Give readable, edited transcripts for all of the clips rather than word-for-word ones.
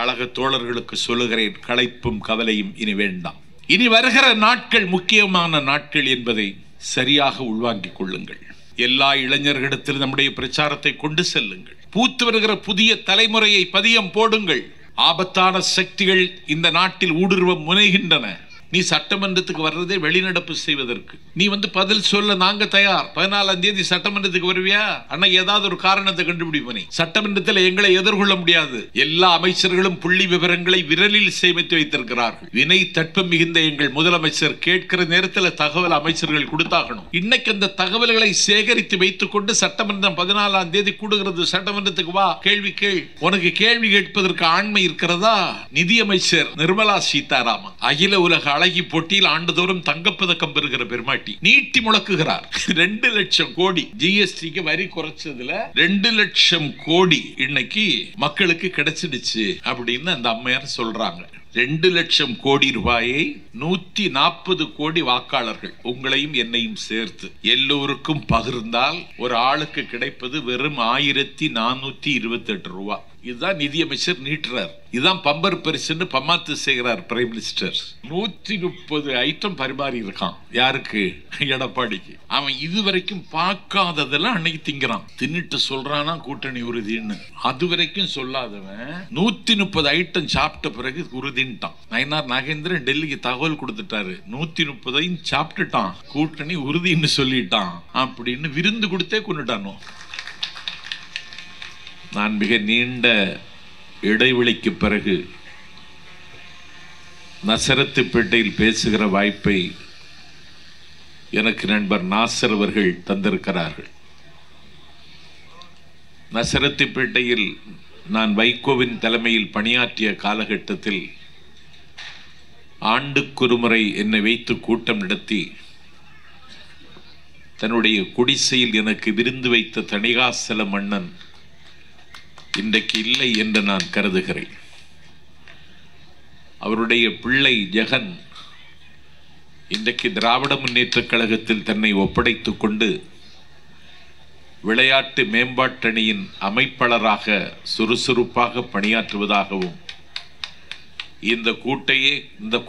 கழக தோழர்களுக்கு சொல்லுகிறேன், களைப்பும் கவலையும் இனி வேண்டாம். இனி வருகிற நாட்கள் முக்கியமான நாட்கள் என்பதை சரியாக உள்வாங்கிக் கொள்ளுங்கள். எல்லா இளைஞர்களிடத்தில் நம்முடைய பிரச்சாரத்தை கொண்டு செல்லுங்கள். பூத்து வருகிற புதிய தலைமுறையை பதியம் போடுங்கள். ஆபத்தான சக்திகள் இந்த நாட்டில் ஊடுருவ முனைகின்றன. நீ சட்டமன்றத்துக்கு வர்றதே வெளிநடப்பு செய்வதற்கு. நீ பதில் சொல்ல நாங்க தயார். 14ஆம் தேதி சட்டமன்றத்துக்கு வருவியா? அண்ணா ஏதாவது ஒரு காரணத்தை கண்டுபிடிப்பனே. சட்டமன்றத்தில் எங்களை எதிர்கொள்ள முடியாது. எல்லா அமைச்சர்களும் புள்ளி விவரங்களை விரலில் சேமித்து வைத்திருக்கிறார்கள். வினை தட்பம் மிகுந்த எங்கள் முதலமைச்சர் கேட்கிற நேரத்தில் தகவல் அமைச்சர்கள் கொடுத்தாகணும். இன்னைக்கு அந்த தகவல்களை சேகரித்து வைத்துக் கொண்டு சட்டமன்றம் 14ஆம் தேதி கூடுகிறது. சட்டமன்றத்துக்கு வா, கேள்வி கேள். உனக்கு கேள்வி கேட்பதற்கு ஆண்மை இருக்கிறதா? நிதியமைச்சர் நிர்மலா சீதாராமன் அகில உலக அழகி போட்டியில் ஆண்டுதோறும் தங்கப்பதக்கம் பெறுகிற பெருமாட்டி நீட்டி முழக்குகிறார். 2 லட்சம் கோடி ஜிஎஸ்டிக்கு வரி குறைச்சதுல 2 லட்சம் கோடி இன்னைக்கு மக்களுக்கு கிடைச்சிடுச்சு அப்படின்னு அந்த அம்மையார் சொல்றாங்க. 2 லட்சம் கோடி ரூபாயை 140 கோடி வாக்காளர்கள் உங்களையும் என்னையும் சேர்த்து எல்லோருக்கும் பகிர்ந்தால் ஒரு ஆளுக்கு கிடைப்பது வெறும் 1428 ரூபாய். இதுதான் நிதியமைச்சர் நீட்டுறார். இதுதான் பம்பர் பரிசுன்னு பம்மாத்து செய்கிறார் பிரைம் மினிஸ்டர். 130 ஐட்டம் பரிமாறி இருக்கான். யாருக்கு? எடப்பாடிக்கு. அவன் இதுவரைக்கும் பார்க்காததெல்லாம் அன்னைக்கு திங்கிறான். தின்னுட்டு சொல்றானா கூட்டணி உறுதின்னு. அது வரைக்கும் சொல்லாதவன் 130 ஐட்டம் சாப்பிட்ட பிறகு உறுதின்ட்டான். நயனார் நாகேந்திரன் டெல்லிக்கு தகவல் கொடுத்துட்டாரு. 130 சாப்பிட்டுட்டான், கூட்டணி உறுதின்னு சொல்லிட்டான் அப்படின்னு விருந்து கொடுத்தே கொண்டுட்டானோ. நான் மிக நீண்ட இடைவெளிக்கு பிறகு நசரத்துப்பேட்டையில் பேசுகிற வாய்ப்பை எனக்கு நண்பர் நாசர் அவர்கள் தந்திருக்கிறார்கள். நசரத்துப்பேட்டையில் நான் வைகோவின் தலைமையில் பணியாற்றிய காலகட்டத்தில் ஆண்டுக்கொருமுறை என்னை வைத்து கூட்டம் நடத்தி தன்னுடைய குடிசையில் எனக்கு விருந்து வைத்த தணிகாசல மன்னன் இன்றைக்கு இல்லை என்று நான் கருதுகிறேன். அவருடைய பிள்ளை ஜெகன் இன்றைக்கு திராவிட முன்னேற்றக் கழகத்தில் தன்னை ஒப்படைத்துக் கொண்டு விளையாட்டு மேம்பாட்டணியின் அமைப்பாளராக சுறுசுறுப்பாக பணியாற்றுவதாகவும் இந்த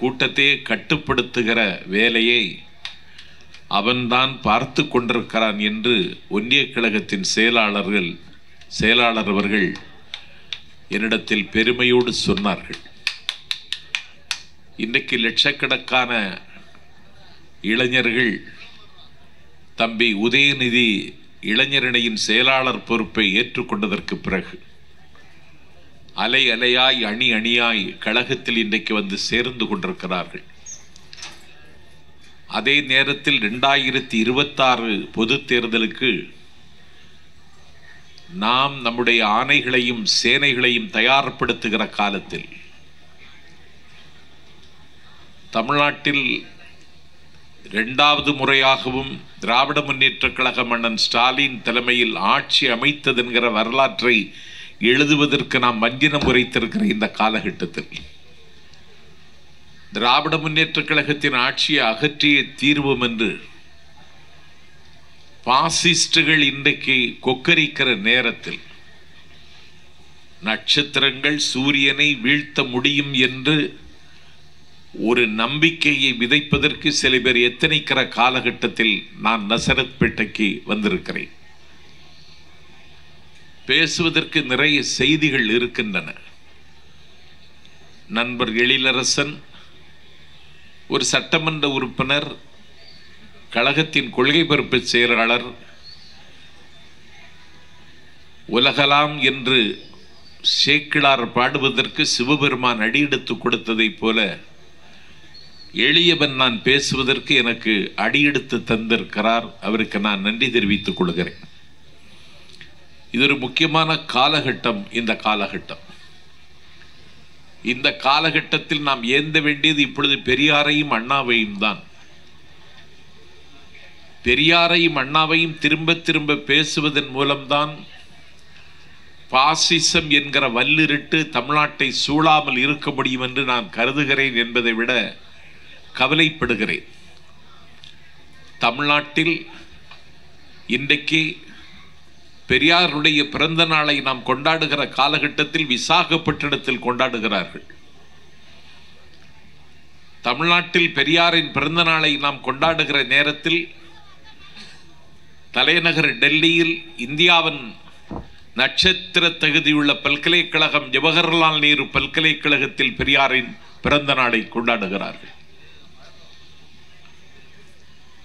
கூட்டத்தையே கட்டுப்படுத்துகிற வேலையை அவன்தான் பார்த்து கொண்டிருக்கிறான் என்று ஒன்றிய கழகத்தின் செயலாளர் அவர்கள் என்னிடத்தில் பெருமையோடு சொன்னார்கள். இன்றைக்கு லட்சக்கணக்கான இளைஞர்கள் தம்பி உதயநிதி இளைஞரணியின் செயலாளர் பொறுப்பை ஏற்றுக்கொண்டதற்கு பிறகு அலை அலையாய் அணி அணியாய் கழகத்தில் இன்றைக்கு வந்து சேர்ந்து கொண்டிருக்கிறார்கள். அதே நேரத்தில் 2026 பொது தேர்தலுக்கு நாம் நம்முடைய ஆணைகளையும் சேனைகளையும் தயார்படுத்துகிற காலத்தில் தமிழ்நாட்டில் 2வது முறையாகவும் திராவிட முன்னேற்றக் கழக மன்னன் ஸ்டாலின் தலைமையில் ஆட்சி அமைத்ததென்கிற வரலாற்றை எழுதுவதற்கு நாம் மஞ்சினம் உரைத்திருக்கிற இந்த காலகட்டத்தில் திராவிட முன்னேற்றக் கழகத்தின் ஆட்சியை அகற்றிய தீர்வோம் என்று பாசிஸ்டுகள் இன்றைக்கு கொக்கரிக்கிற நேரத்தில் நட்சத்திரங்கள் சூரியனை வீழ்த்த முடியும் என்று ஒரு நம்பிக்கையை விதைப்பதற்கு சில பேர் எத்தனைக்கிற காலகட்டத்தில் நான் நசரத்பேட்டைக்கு வந்திருக்கிறேன். பேசுவதற்கு நிறைய செய்திகள் இருக்கின்றன. நண்பர் எழிலரசன் ஒரு சட்டமன்ற உறுப்பினர், கழகத்தின் கொள்கை பரப்பு செயலாளர், உலகலாம் என்று சேக்கிழார் பாடுவதற்கு சிவபெருமான் அடியெடுத்து கொடுத்ததை போல எளியவன் நான் பேசுவதற்கு எனக்கு அடியெடுத்து தந்திருக்கிறார். அவருக்கு நான் நன்றி தெரிவித்துக் கொள்கிறேன். இது ஒரு முக்கியமான காலகட்டம். இந்த காலகட்டத்தில் நாம் ஏந்த வேண்டியது இப்பொழுது பெரியாரையும் அண்ணாவையும் தான். பெரியாரையும் அண்ணாவையும் திரும்ப திரும்ப பேசுவதன் மூலம்தான் பாசிசம் என்கிற வல்லிருட்டு தமிழ்நாட்டை சூழாமல் இருக்க முடியும் என்று நான் கருதுகிறேன் என்பதை விட கவலைப்படுகிறேன். தமிழ்நாட்டில் இன்றைக்கு பெரியாருடைய பிறந்த நாளை நாம் கொண்டாடுகிற காலகட்டத்தில் விசாகப்பட்டினத்தில் கொண்டாடுகிறார்கள். தமிழ்நாட்டில் பெரியாரின் பிறந்த நாளை நாம் கொண்டாடுகிற நேரத்தில் தலைநகர் டெல்லியில் இந்தியாவின் நட்சத்திர தகுதியுள்ள பல்கலைக்கழகம் ஜவஹர்லால் நேரு பல்கலைக்கழகத்தில் பெரியாரின் பிறந்த நாளை கொண்டாடுகிறார்கள்.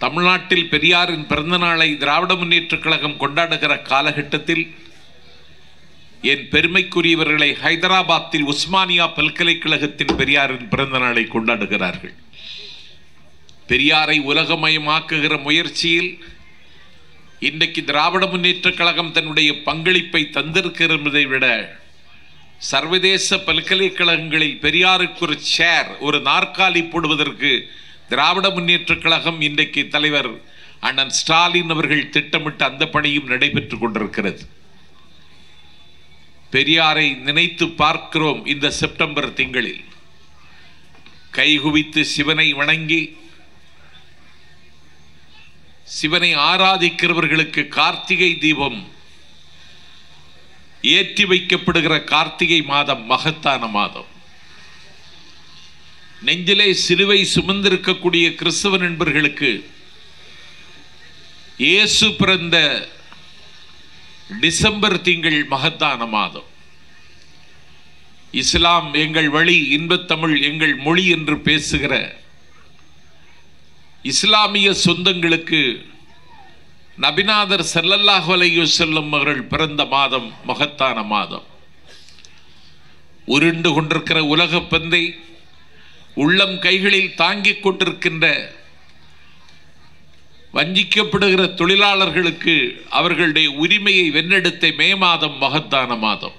தமிழ்நாட்டில் பெரியாரின் பிறந்த நாளை திராவிட முன்னேற்றக் கழகம் கொண்டாடுகிற காலகட்டத்தில் என் பெருமைக்குரியவர்களை ஹைதராபாத்தில் உஸ்மானியா பல்கலைக்கழகத்தின் பெரியாரின் பிறந்த நாளை கொண்டாடுகிறார்கள். பெரியாரை உலகமயமாக்குகிற முயற்சியில் இன்றைக்கு திராவிட முன்னேற்றக் கழகம் தன்னுடைய பங்களிப்பை தந்திருக்கிறதை விட சர்வதேச பல்கலைக்கழகங்களில் பெரியாருக்கு ஒரு சேர், ஒரு நாற்காலி போடுவதற்கு திராவிட முன்னேற்றக் கழகம் இன்றைக்கு தலைவர் அண்ணன் ஸ்டாலின் அவர்கள் திட்டமிட்டு அந்த பணியும் நடைபெற்றுக் கொண்டிருக்கிறது. பெரியாரை நினைத்து பார்க்கிறோம். இந்த செப்டம்பர் திங்களில் கைகுவித்து சிவனை வணங்கி சிவனை ஆராதிக்கிறவர்களுக்கு கார்த்திகை தீபம் ஏற்றி வைக்கப்படுகிற கார்த்திகை மாதம் மகத்தான மாதம். நெஞ்சிலே சிலுவை சுமந்திருக்கக்கூடிய கிறிஸ்தவ நண்பர்களுக்கு இயேசு பிறந்த டிசம்பர் திங்கள் மகத்தான மாதம். இஸ்லாம் எங்கள் வழி, இன்பத்தமிழ் எங்கள் மொழி என்று பேசுகிற இஸ்லாமிய சொந்தங்களுக்கு நபிநாதர் ஸல்லல்லாஹு அலைஹி வஸல்லம் அவர்கள் பிறந்த மாதம் மகத்தான மாதம். உருண்டு கொண்டிருக்கிற உலக பந்தை உள்ளம் கைகளில் தாங்கிக் கொண்டிருக்கின்ற வஞ்சிக்கப்படுகிற தொழிலாளர்களுக்கு அவர்களுடைய உரிமையை வென்றெடுத்த மே மாதம் மகத்தான மாதம்.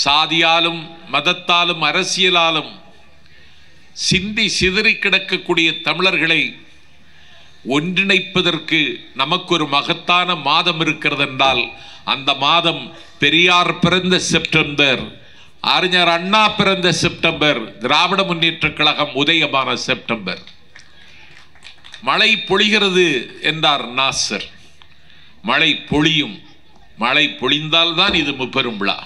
சாதியாலும் மதத்தாலும் அரசியலாலும் சிந்தி சிதறி கிடக்கக்கூடிய தமிழர்களை ஒன்றிணைப்பதற்கு நமக்கு ஒரு மகத்தான மாதம் இருக்கிறது என்றால் அந்த மாதம் பெரியார் பிறந்த செப்டம்பர், அறிஞர் அண்ணா பிறந்த செப்டம்பர், திராவிட முன்னேற்றக் கழகம் உதயமான செப்டம்பர். மழை பொழிகிறது என்றார் நாசர். மழை பொழியும், மழை பொழிந்தால்தான் இது முப்பெரும் விழா.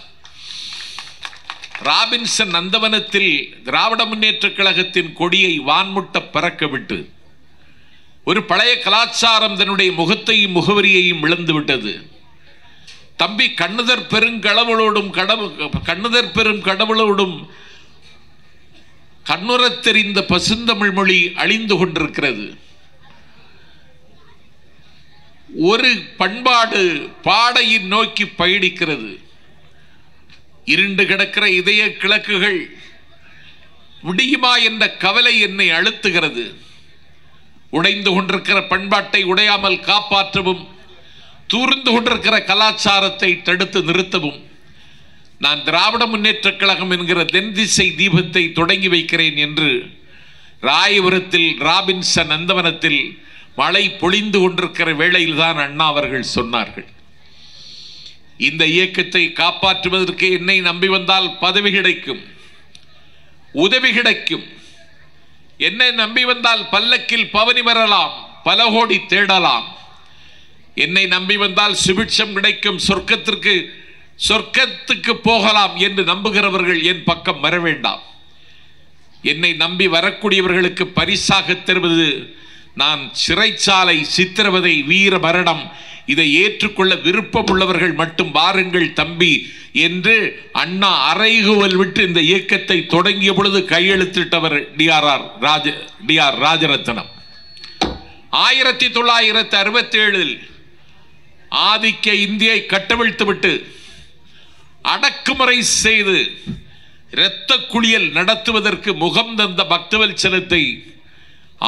ராபின்சன் நந்தவனத்தில் திராவிட முன்னேற்றக் கழகத்தின் கொடியை வான்முட்ட பறக்க விட்டு ஒரு பழைய கலாச்சாரம் தன்னுடைய முகத்தையும் முகவரியையும் இழந்து விட்டது. தம்பி கண்ணுதற் பெருங்கடவுளோடும் கண்ணுதற் பெரும் கடவுளோடும் கண்ணுறத் தெரிந்த பசுந்தமிழ் மொழி அழிந்து கொண்டிருக்கிறது. ஒரு பண்பாடு பாடையின் நோக்கி பயணிக்கிறது. இருண்டு கிடக்கிற இதய கிழக்குகள் விடியுமா என்ற கவலை என்னை அழுத்துகிறது. உடைந்து கொண்டிருக்கிற பண்பாட்டை உடையாமல் காப்பாற்றவும், தூர்ந்து கொண்டிருக்கிற கலாச்சாரத்தை தடுத்து நிறுத்தவும் நான் திராவிட முன்னேற்றக் கழகம் என்கிற தென் திசை தீபத்தை தொடங்கி வைக்கிறேன் என்று ராயபுரத்தில் ராபின்சன் நந்தவனத்தில் மழை பொழிந்து கொண்டிருக்கிற வேளையில்தான் அண்ணா அவர்கள் சொன்னார்கள். இந்த இயக்கத்தை காப்பாற்றுவதற்கு என்னை நம்பி வந்தால் பதவி கிடைக்கும், உதவி கிடைக்கும். என்னை நம்பி வந்தால் பல்லக்கில் பவனி வரலாம், பல கோடி தேடலாம். என்னை நம்பி வந்தால் சுபிட்சம் கிடைக்கும், சொர்க்கத்துக்கு போகலாம் என்று நம்புகிறவர்கள் என் பக்கம் வர வேண்டாம். என்னை நம்பி வரக்கூடியவர்களுக்கு பரிசாக தருவது நான் சிறைச்சாலை, சித்திரவதை, வீர மரணம். இதை ஏற்றுக்கொள்ள விருப்பம் உள்ளவர்கள் மட்டும் வாருங்கள் தம்பி என்று அண்ணா அறைகூவல் விட்டு இந்த இயக்கத்தை தொடங்கிய பொழுது கையெழுத்திட்டவர் டி.ஆர். ராஜரத்னம். 1967 ஆதிக்க இந்தியை கட்டவிழ்த்துவிட்டு அடக்குமுறை செய்து இரத்த குளியல் நடத்துவதற்கு முகம் தந்த பக்தவத்சலத்தை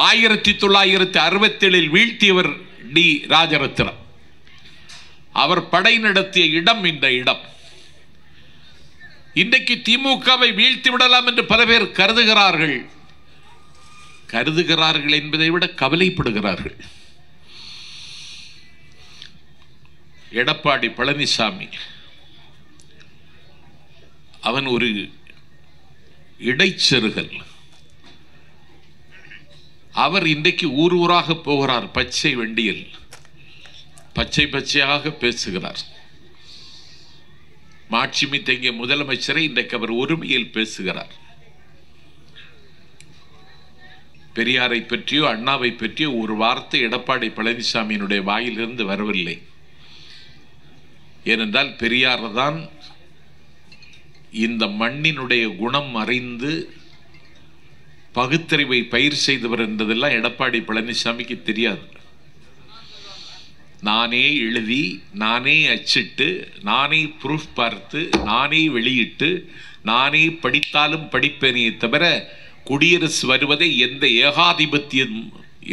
1967 வீழ்த்தியவர் டி. ராஜரத்னம். அவர் படை நடத்திய இடம் இந்த இடம். இன்றைக்கு திமுகவை வீழ்த்தி விடலாம் என்று பல பேர் கருதுகிறார்கள் என்பதை விட கவலைப்படுகிறார்கள். எடப்பாடி பழனிசாமி அவன் ஒரு இடைச்செருகல். அவர் இன்றைக்கு ஊர் ஊராக போகிறார் பச்சை வண்டியில். பச்சை பச்சையாக பேசுகிறார். மாட்சிமை தங்கிய முதலமைச்சரை இன்றைக்கு அவர் ஒருமையில் பேசுகிறார். பெரியாரை பற்றியோ அண்ணாவை பற்றியோ ஒரு வார்த்தை எடப்பாடி பழனிசாமியினுடைய வாயிலிருந்து வரவில்லை. ஏனென்றால் பெரியார் தான் இந்த மண்ணினுடைய குணம் அறிந்து பகுத்தறிவை பயிர் செய்தவர் என்பதெல்லாம் எடப்பாடி பழனிசாமிக்கு தெரியாது. நானே எழுதி, நானே அச்சிட்டு, நானே ப்ரூஃப் பார்த்து, நானே வெளியிட்டு, நானே படித்தாலும் படிப்பேனே தவிர குடியரசு வருவதை எந்த ஏகாதிபத்தியம்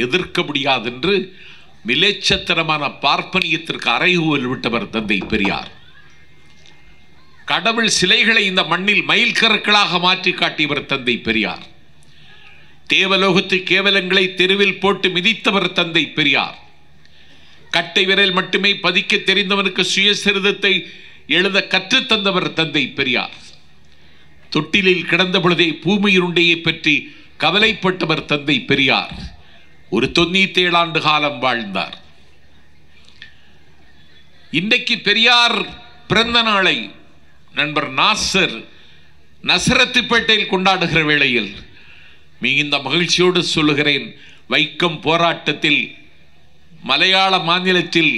எதிர்க்க முடியாது என்று மிலேச்சத்தனமான பார்ப்பனியத்திற்கு அறைகூவல் விட்டவர் தந்தை பெரியார். கடவுள் சிலைகளை இந்த மண்ணில் மயில் கற்களாக மாற்றி காட்டியவர் தந்தை பெரியார். தேவலோகத்து கேவலங்களை தெருவில் போட்டு மிதித்தவர் தந்தை பெரியார். கட்டை விரல் மட்டுமே பதிக்க தெரிந்தவனுக்கு சுயசரிதத்தை எழுத கற்றுத்தந்தவர் தந்தை பெரியார். தொட்டிலில் கிடந்த பொழுதே பூமியுருண்டையை பற்றி கவலைப்பட்டவர் தந்தை பெரியார். ஒரு 97 ஆண்டு காலம் வாழ்ந்தார். இன்றைக்கு பெரியார் பிறந்த நாளை நண்பர் நாசர் நசரத்துப்பேட்டையில் கொண்டாடுகிற வேளையில் மிகுந்த மகிழ்ச்சியோடு சொல்லுகிறேன், வைக்கம் போராட்டத்தில் மலையாள மாநிலத்தில்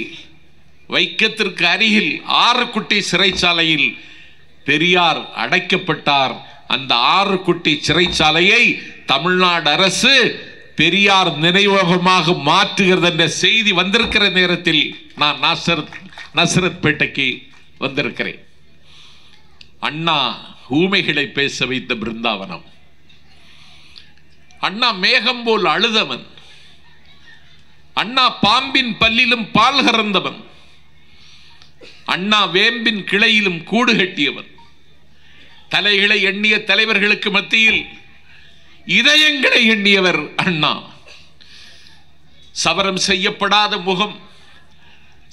வைக்கத்திற்கு அருகில் ஆறுகுட்டி சிறைச்சாலையில் பெரியார் அடைக்கப்பட்டார். அந்த ஆறுகுட்டி சிறைச்சாலையை தமிழ்நாடு அரசு பெரியார் நினைவகமாக மாற்றுகிறது என்ற செய்தி வந்திருக்கிற நேரத்தில் நான் நசரத்பேட்டைக்கு வந்திருக்கிறேன். அண்ணா ஊமைகளை பேச வைத்த பிருந்தாவனம். அண்ணா மேகம் போல் அழுதவன். அண்ணா பாம்பின் பல்லிலும் பால் கறந்தவன். அண்ணா வேம்பின் கிளையிலும் கூடு கட்டியவன். தலைகளை எண்ணிய தலைவர்களுக்கு மத்தியில் இதயங்களை எண்ணியவர் அண்ணா. சவரம் செய்யப்படாத முகம்,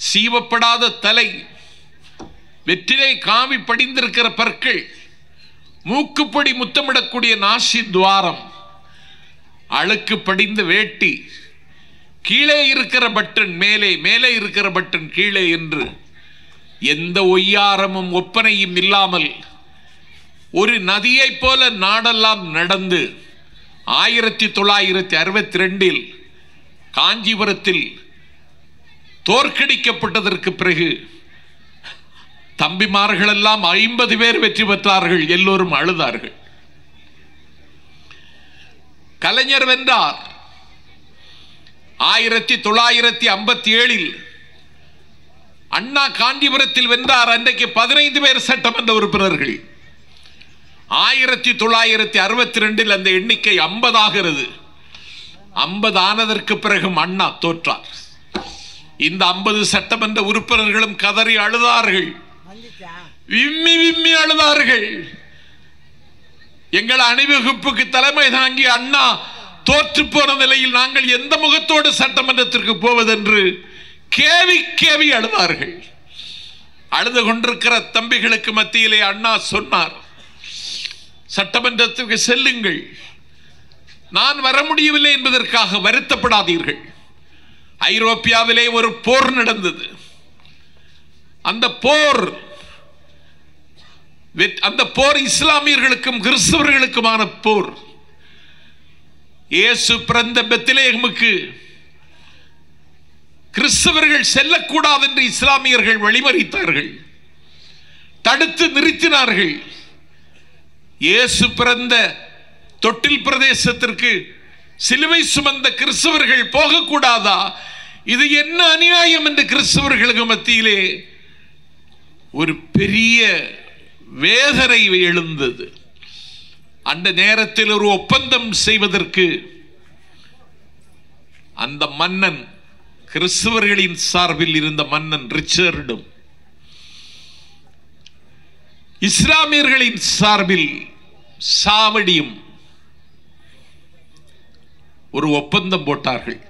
சீவப்படாத தலை, வெற்றிலை காவி படிந்திருக்கிற பற்கள், மூக்குப்படி முத்தமிடக்கூடிய நாசி துவாரம், அழுக்கு படிந்த வேட்டி, கீழே இருக்கிற பட்டன் மேலே, மேலே இருக்கிற பட்டன் கீழே என்று எந்த ஒய்யாரமும் ஒப்பனையும் இல்லாமல் ஒரு நதியைப் போல நாடெல்லாம் நடந்து 1962 காஞ்சிபுரத்தில் தோற்கடிக்கப்பட்டதற்கு பிறகு தம்பிமார்கள் எல்லாம் 50 பேர் வெற்றி பெற்றார்கள். எல்லோரும் அழுதார்கள். கலைஞர் வென்றார். 1957 அண்ணா காஞ்சிபுரத்தில் வென்றார். அன்றைக்கு 15 பேர் சட்டமன்ற உறுப்பினர்கள். 1962 அந்த எண்ணிக்கை 50 ஆகிறது. 50 ஆனதற்கு பிறகும் அண்ணா தோற்றார். இந்த 50 சட்டமன்ற உறுப்பினர்களும் கதறி அழுதார்கள், விம்மி விம்மி அழுதார்கள். எங்கள் அணிவகுப்புக்கு தலைமை தாங்கி அண்ணா தோற்று போன நிலையில் நாங்கள் எந்த முகத்தோடு சட்டமன்றத்திற்கு போவதென்று கேவி கேவி அழுதார்கள். அழுது கொண்டிருக்கிற தம்பிகளுக்கு மத்தியிலே அண்ணா சொன்னார், சட்டமன்றத்திற்கு செல்லுங்கள், நான் வர முடியவில்லை என்பதற்காக வருத்தப்படாதீர்கள். ஐரோப்பியாவிலே ஒரு போர் நடந்தது. அந்த போர் இஸ்லாமியர்களுக்கும் கிறிஸ்தவர்களுக்குமான போர். இயேசு பிறந்த பெத்லகேமுக்கு கிறிஸ்தவர்கள் செல்லக்கூடாது என்று இஸ்லாமியர்கள் வழிமறித்தார்கள், தடுத்து நிறுத்தினார்கள். இயேசு பிறந்த தொட்டில் பிரதேசத்திற்கு சிலுவை சுமந்த கிறிஸ்தவர்கள் போகக்கூடாதா? இது என்ன அநியாயம் என்று கிறிஸ்தவர்களுக்கு மத்தியிலே ஒரு பெரிய வேதனை எழுந்தது. அந்த நேரத்தில் ஒரு ஒப்பந்தம் செய்வதற்கு அந்த மன்னன், கிறிஸ்தவர்களின் சார்பில் இருந்த மன்னன் ரிச்சர்டும், இஸ்லாமியர்களின் சார்பில் சாவடியும் ஒரு ஒப்பந்தம் போட்டார்கள்.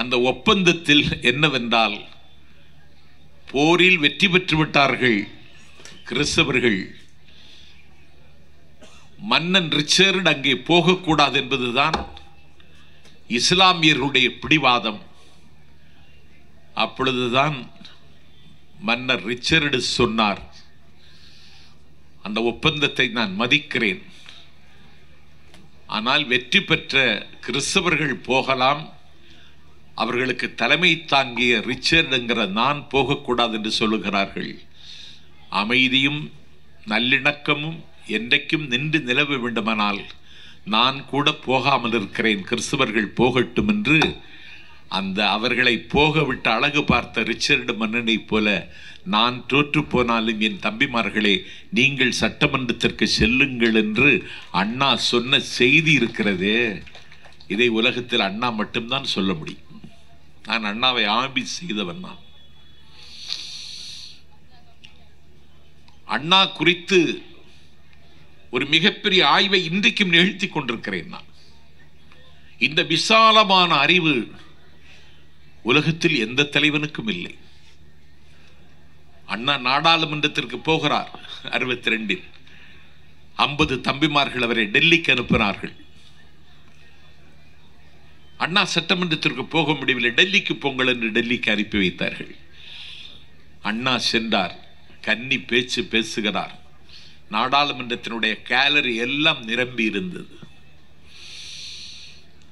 அந்த ஒப்பந்தத்தில் என்னவென்றால், போரில் வெற்றி பெற்று விட்டார்கள் கிறிஸ்தவர்கள், மன்னன் ரிச்சர்ட் அங்கே போகக்கூடாது என்பதுதான் இஸ்லாமியர்களுடைய பிடிவாதம். அப்பொழுதுதான் மன்னர் ரிச்சர்டு சொன்னார், அந்த ஒப்பந்தத்தை நான் மதிக்கிறேன், ஆனால் வெற்றி பெற்ற கிறிஸ்தவர்கள் போகலாம், அவர்களுக்கு தலைமை தாங்கிய ரிச்சர்டுங்கிற நான் போகக்கூடாது என்று சொல்லுகிறார்கள். அமைதியும் நல்லிணக்கமும் என்றைக்கும் நின்று நிலவ வேண்டுமானால் நான் கூட போகாமல் இருக்கிறேன், கிறிஸ்தவர்கள் போகட்டும் என்று அந்த அவர்களை போக விட்டு அழகு பார்த்த ரிச்சர்டு மன்னனை போல நான் தோற்று போனாலும் என் தம்பிமார்களே நீங்கள் சட்டமன்றத்திற்கு செல்லுங்கள் என்று அண்ணா சொன்ன செய்தி இருக்கிறதே, இதை உலகத்தில் அண்ணா மட்டும்தான் சொல்ல முடியும். நான் அண்ணாவை ஆபி செய்தவன். நான் அண்ணா குறித்து ஒரு மிகப்பெரிய ஆய்வை இன்றைக்கும் நிகழ்த்தி கொண்டிருக்கிறேன். நான் இந்த விசாலமான அறிவு உலகத்தில் எந்த தலைவனுக்கும் இல்லை. அண்ணா நாடாளுமன்றத்திற்கு போகிறார் 62. 50 தம்பிமார்கள் அவரை டெல்லிக்கு அனுப்பினார்கள். அண்ணா சட்டமன்றத்திற்கு போக முடியவில்லை, டெல்லிக்கு போங்கள் என்று டெல்லிக்கு அனுப்பி வைத்தார்கள். அண்ணா சென்றார், கன்னி பேச்சு பேசுகிறார். நாடாளுமன்றத்தினுடைய கேலரி எல்லாம் நிரம்பி இருந்தது.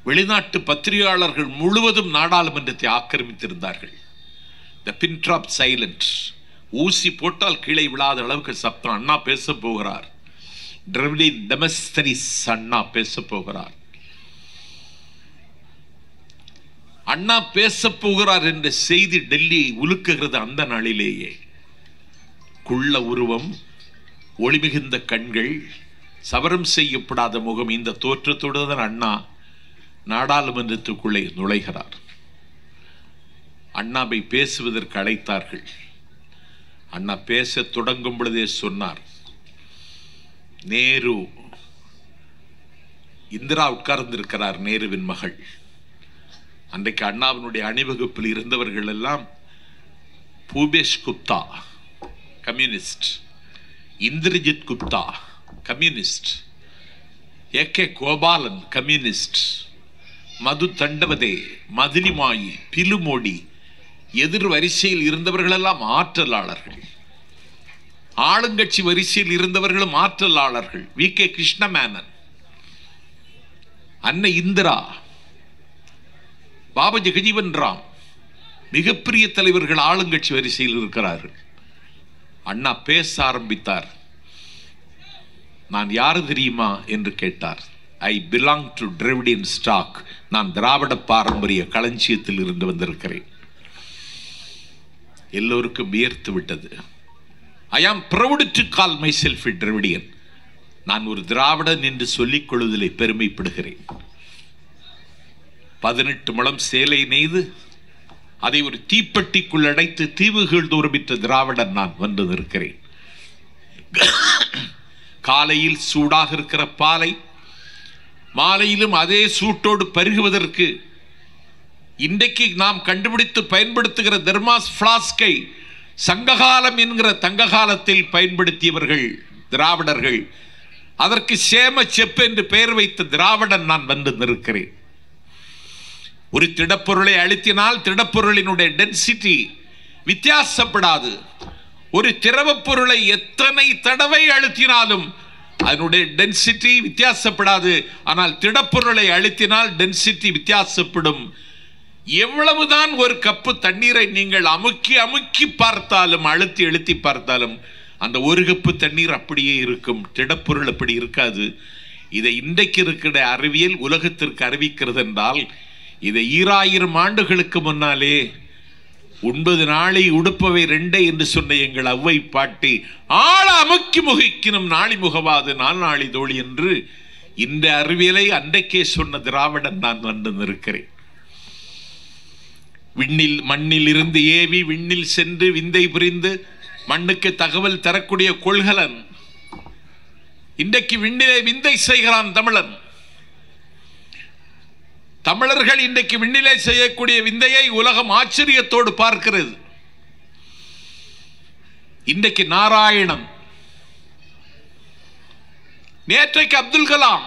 வெளிநாட்டு பத்திரிகையாளர்கள் முழுவதும் நாடாளுமன்றத்தை ஆக்கிரமித்திருந்தார்கள். த பின் ட்ராப் சைலண்ட், ஊசி போட்டால் கீழே விழாத அளவுக்கு சப்தம். அண்ணா பேச போகிறார். டிரெவிடின் டெமஸ்தனிஸ் அண்ணா பேச போகிறார். அண்ணா பேச போகிறார் என்ற செய்தி டெல்லியை உலுக்குகிறது. அந்த நாளிலேயே குள்ள உருவம், ஒளிமிகுந்த கண்கள், சவரம் செய்யப்படாத முகம், இந்த தோற்றத்தோடு தான் அண்ணா நாடாளுமன்றத்துக்குள்ளே நுழைகிறார். அண்ணாவை பேசுவதற்கு அழைத்தார்கள். அண்ணா பேச தொடங்கும் பொழுதே சொன்னார், நேரு, இந்திரா உட்கார்ந்திருக்கிறார், நேருவின் மகள். அன்றைக்கு அண்ணாவினுடைய அணிவகுப்பில் இருந்தவர்கள் எல்லாம் Bhupesh Gupta communist, Indrajit Gupta communist, AK Gopalan communist, மது தண்டவதே, மதிலிமாயி, பிலுமோடி, எதிர் வரிசையில் இருந்தவர்களெல்லாம் ஆற்றலாளர்கள். ஆளுங்கட்சி வரிசையில் இருந்தவர்களும் ஆற்றலாளர்கள். வி கே கிருஷ்ணமேனன், அன்னை இந்திரா, பாபா ஜெகஜீவன் ராம், மிகப்பெரிய தலைவர்கள் ஆளுங்கட்சி வரிசையில் இருக்கிறார்கள். அண்ணா பேச ஆரம்பித்தார். நான் யாரு தெரியுமா என்று கேட்டார். I belong to Dravidian stock, நான் திராவிட பாரம்பரிய களஞ்சியத்தில் இருந்து வந்திருக்கிறேன். எல்லோருக்கும் வியர்த்து விட்டது. I am proud to call myself a Dravidian, நான் ஒரு திராவிடன் என்று சொல்லிக் கொள்வதிலே பெருமைப்படுகிறேன். 18 முழம் சேலை நெய்து அதை ஒரு தீப்பெட்டிக்குள் அடைத்து தீவுகள் தோறுமிட்ட திராவிடன் நான் வந்து நிற்கிறேன். காலையில் சூடாக இருக்கிற பாலை மாலையிலும் அதே சூட்டோடு பருகுவதற்கு இன்றைக்கு நாம் கண்டுபிடித்து பயன்படுத்துகிற தெர்மாஸ் பிளாஸ்கை சங்ககாலம் என்கிற தங்க காலத்தில் பயன்படுத்தியவர்கள் திராவிடர்கள். அதற்கு சேம செப்பு என்று பெயர் வைத்த திராவிடன் நான் வந்து நிற்கிறேன். ஒரு திடப்பொருளை அழுத்தினால் திடப்பொருளினுடைய டென்சிட்டி வித்தியாசப்படாது. ஒரு திரவ பொருளை எத்தனை தடவை அழுத்தினாலும் அதனுடைய டென்சிட்டி வித்தியாசப்படாது. ஆனால் திடப்பொருளை அழுத்தினால் டென்சிட்டி வித்தியாசப்படும். எவ்வளவுதான் ஒரு கப்பு தண்ணீரை நீங்கள் அமுக்கி அமுக்கி பார்த்தாலும், அழுத்தி அழுத்தி பார்த்தாலும், அந்த ஒரு கப்பு தண்ணீர் அப்படியே இருக்கும். திடப்பொருள் அப்படி இருக்காது. இதை இன்றைக்கு இருக்கிற அறிவியல் உலகத்திற்கு அறிவிக்கிறது என்றால், இதை 2000 ஆண்டுகளுக்கு முன்னாலே 9 நாளை உடுப்பவை 2 என்று சொன்ன எங்கள் அவ்வை பாட்டி, ஆள அமுக்கி முகிக்கினும் நாளி முகவாது நாளி தோழி என்று இந்த அறிவியலை அன்றைக்கே சொன்ன திராவிடன் நான் வந்து நிற்கிறேன். விண்ணில் மண்ணில் இருந்து ஏவி விண்ணில் சென்று விந்தை புரிந்து மண்ணுக்கு தகவல் தரக்கூடிய கொள்கலன். இன்றைக்கு விண்ணிலே விந்தை செய்கிறான் தமிழன். தமிழர்கள் இன்றைக்கு விண்ணிலே செய்யக்கூடிய விந்தையை உலகம் ஆச்சரியத்தோடு பார்க்கிறது. இன்றைக்கு நாராயணன், நேற்றைக்கு அப்துல் கலாம்,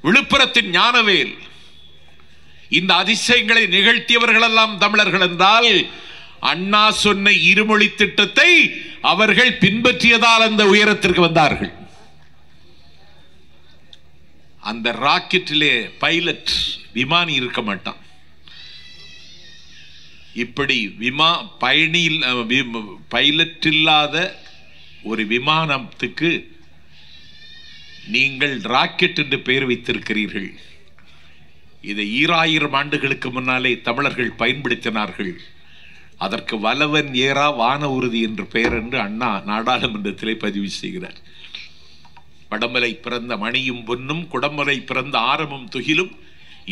விழுப்புரத்தின் ஞானவேல், இந்த அதிசயங்களை நிகழ்த்தியவர்கள் எல்லாம் தமிழர்கள் என்றால் அண்ணா சொன்ன இருமொழி திட்டத்தை அவர்கள் பின்பற்றியதால் அந்த உயரத்திற்கு வந்தார்கள். அந்த ராக்கெட்டிலே பைலட் விமானி இருக்க மாட்டான். இப்படி பைலட் இல்லாத ஒரு விமானத்துக்கு நீங்கள் ராக்கெட் என்று பெயர் வைத்திருக்கிறீர்கள். இதை 2000 ஆண்டுகளுக்கு முன்னாலே தமிழர்கள் பயன்படுத்தினார்கள். அதற்கு வலவன் ஏறா வான உறுதி என்று பெயர் என்று அண்ணா நாடாளுமன்றத்திலே பதிவு செய்கிறார். வடமலை பிறந்த மணியும் பொன்னும், குடமலை பிறந்த ஆரமும் துகிலும்,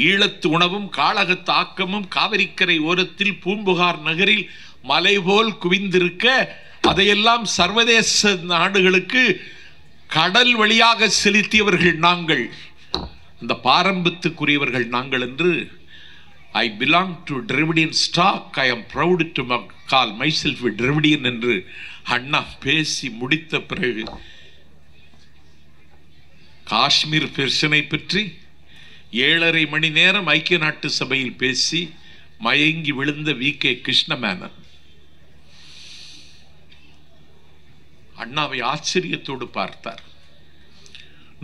ஈழத்து உணவும் காளகத்து ஆக்கமும், காவிரிக்கரை ஓரத்தில் பூம்புகார் நகரில் மலை போல் குவிந்திருக்க அதையெல்லாம் சர்வதேச நாடுகளுக்கு கடல் வழியாக செலுத்தியவர்கள் நாங்கள், அந்த பாரம்பரியத்துக்குரியவர்கள் நாங்கள் என்று I belong to Dravidian stock. I am proud to call myself a Dravidian என்று அண்ணா பேசி முடித்த பிறகு காஷ்மீர் பிரச்சனை பற்றி 7.5 மணி நேரம் ஐக்கிய நாட்டு சபையில் பேசி மயங்கி விழுந்த V.K. கிருஷ்ணமேனன் அண்ணாவை ஆச்சரியத்தோடு பார்த்தார்.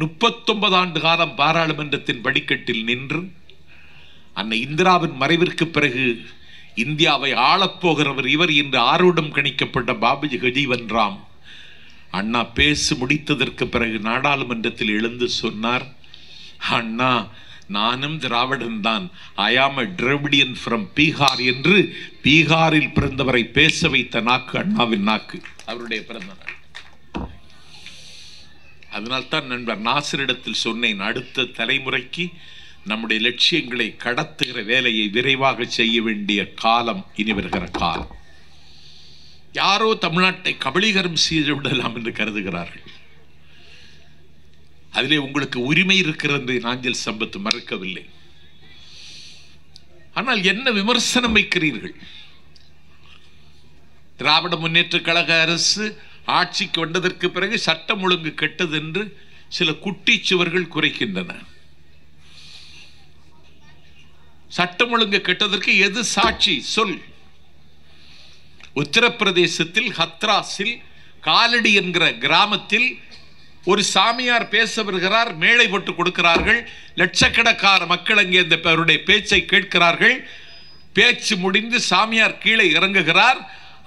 39 ஆண்டு காலம் பாராளுமன்றத்தின் படிக்கட்டில் நின்று அன்னை இந்திராவின் மறைவிற்கு பிறகு இந்தியாவை ஆளப்போகிறவர் இவர் என்று ஆரோடம் கணிக்கப்பட்ட பாபுஜி ஜகஜீவன் ராம் அண்ணா பேசி முடித்ததற்கு பிறகு நாடாளுமன்றத்தில் எழுந்து சொன்னார், அண்ணா நானும் திராவிடன் தான், ஐ ஆம் எ டிராவிடியன் ஃப்ரம் பீகார் என்று பீகாரில் பிறந்தவரை பேச வைத்த நாக்கு அண்ணாவின் நாக்கு, அவருடைய பிறந்த நாள். அதனால்தான் நண்பர் நாசரிடத்தில் சொன்னேன், அடுத்த தலைமுறைக்கு நம்முடைய லட்சியங்களை கடத்துகிற வேலையை விரைவாக செய்ய வேண்டிய காலம் இனி வருகிற காலம். யாரோ தமிழ்நாட்டை கபளீகரம் செய்து விடலாம் என்று கருதுகிறார்கள். அதிலே உங்களுக்கு உரிமை இருக்கிறது என்று நாஞ்சில் சம்பத் மறுக்கவில்லை. ஆனால் என்ன விமர்சனம் வைக்கிறீர்கள்? திராவிட முன்னேற்ற கழக அரசு ஆட்சிக்கு வந்ததற்கு பிறகு சட்டம் ஒழுங்கு கெட்டது என்று சில குட்டிச்சுவர்கள் குறைக்கின்றன. சட்டம் ஒழுங்கு கெட்டதற்கு எது சாட்சி சொல்? உத்தரப்பிரதேசத்தில் ஹத்ராஸில் காலடி என்கிற கிராமத்தில் ஒரு சாமியார் பேச வருகிறார், மேடை போட்டு கொடுக்கிறார்கள், லட்சக்கணக்கான மக்கள் அங்கே இந்த அவருடைய பேச்சை கேட்கிறார்கள். பேச்சு முடிந்து சாமியார் கீழே இறங்குகிறார்.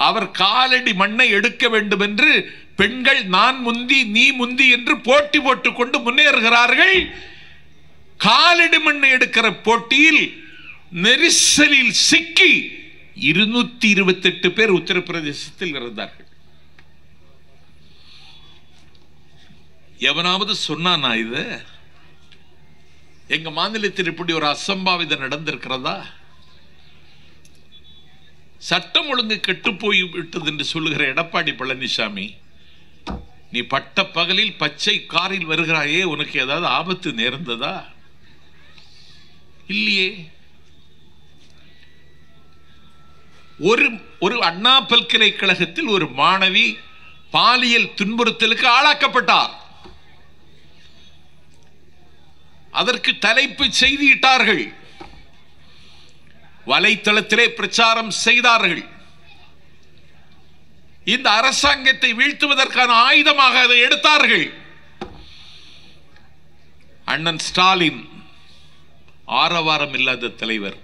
அவர் காலடி மண்ணை எடுக்க வேண்டும் என்று பெண்கள் நான் முந்தி நீ முந்தி என்று போட்டி போட்டுக் கொண்டு முன்னேறுகிறார்கள். காலடி மண்ணை எடுக்கிற போட்டியில் நெரிசலில் சிக்கி 228 பேர் உத்தரப்பிரதேசத்தில் இறந்தார்கள். எவனாவது சொன்னா இது எங்க மாநிலத்தில் இப்படி ஒரு அசம்பாவிதம் நடந்திருக்கிறதா? சட்டம் ஒழுங்கு கெட்டு போய் விட்டது என்று சொல்லுகிற எடப்பாடி பழனிசாமி, நீ பட்ட பகலில் பச்சை காரில் வருகிறாயே, உனக்கு ஏதாவது ஆபத்து நேர்ந்ததா? இல்லையே. ஒரு அண்ணா பல்கலைக்கழகத்தில் ஒரு மாணவி பாலியல் துன்புறுத்தலுக்கு ஆளாக்கப்பட்டார். அதற்கு தலைப்பு செய்தியிட்டார்கள், வலைத்தளத்திலே பிரச்சாரம் செய்தார்கள். இந்த அரசாங்கத்தை வீழ்த்துவதற்கான ஆயுதமாக அதை எடுத்தார்கள். அண்ணன் ஸ்டாலின் ஆரவாரம் இல்லாத தலைவர்,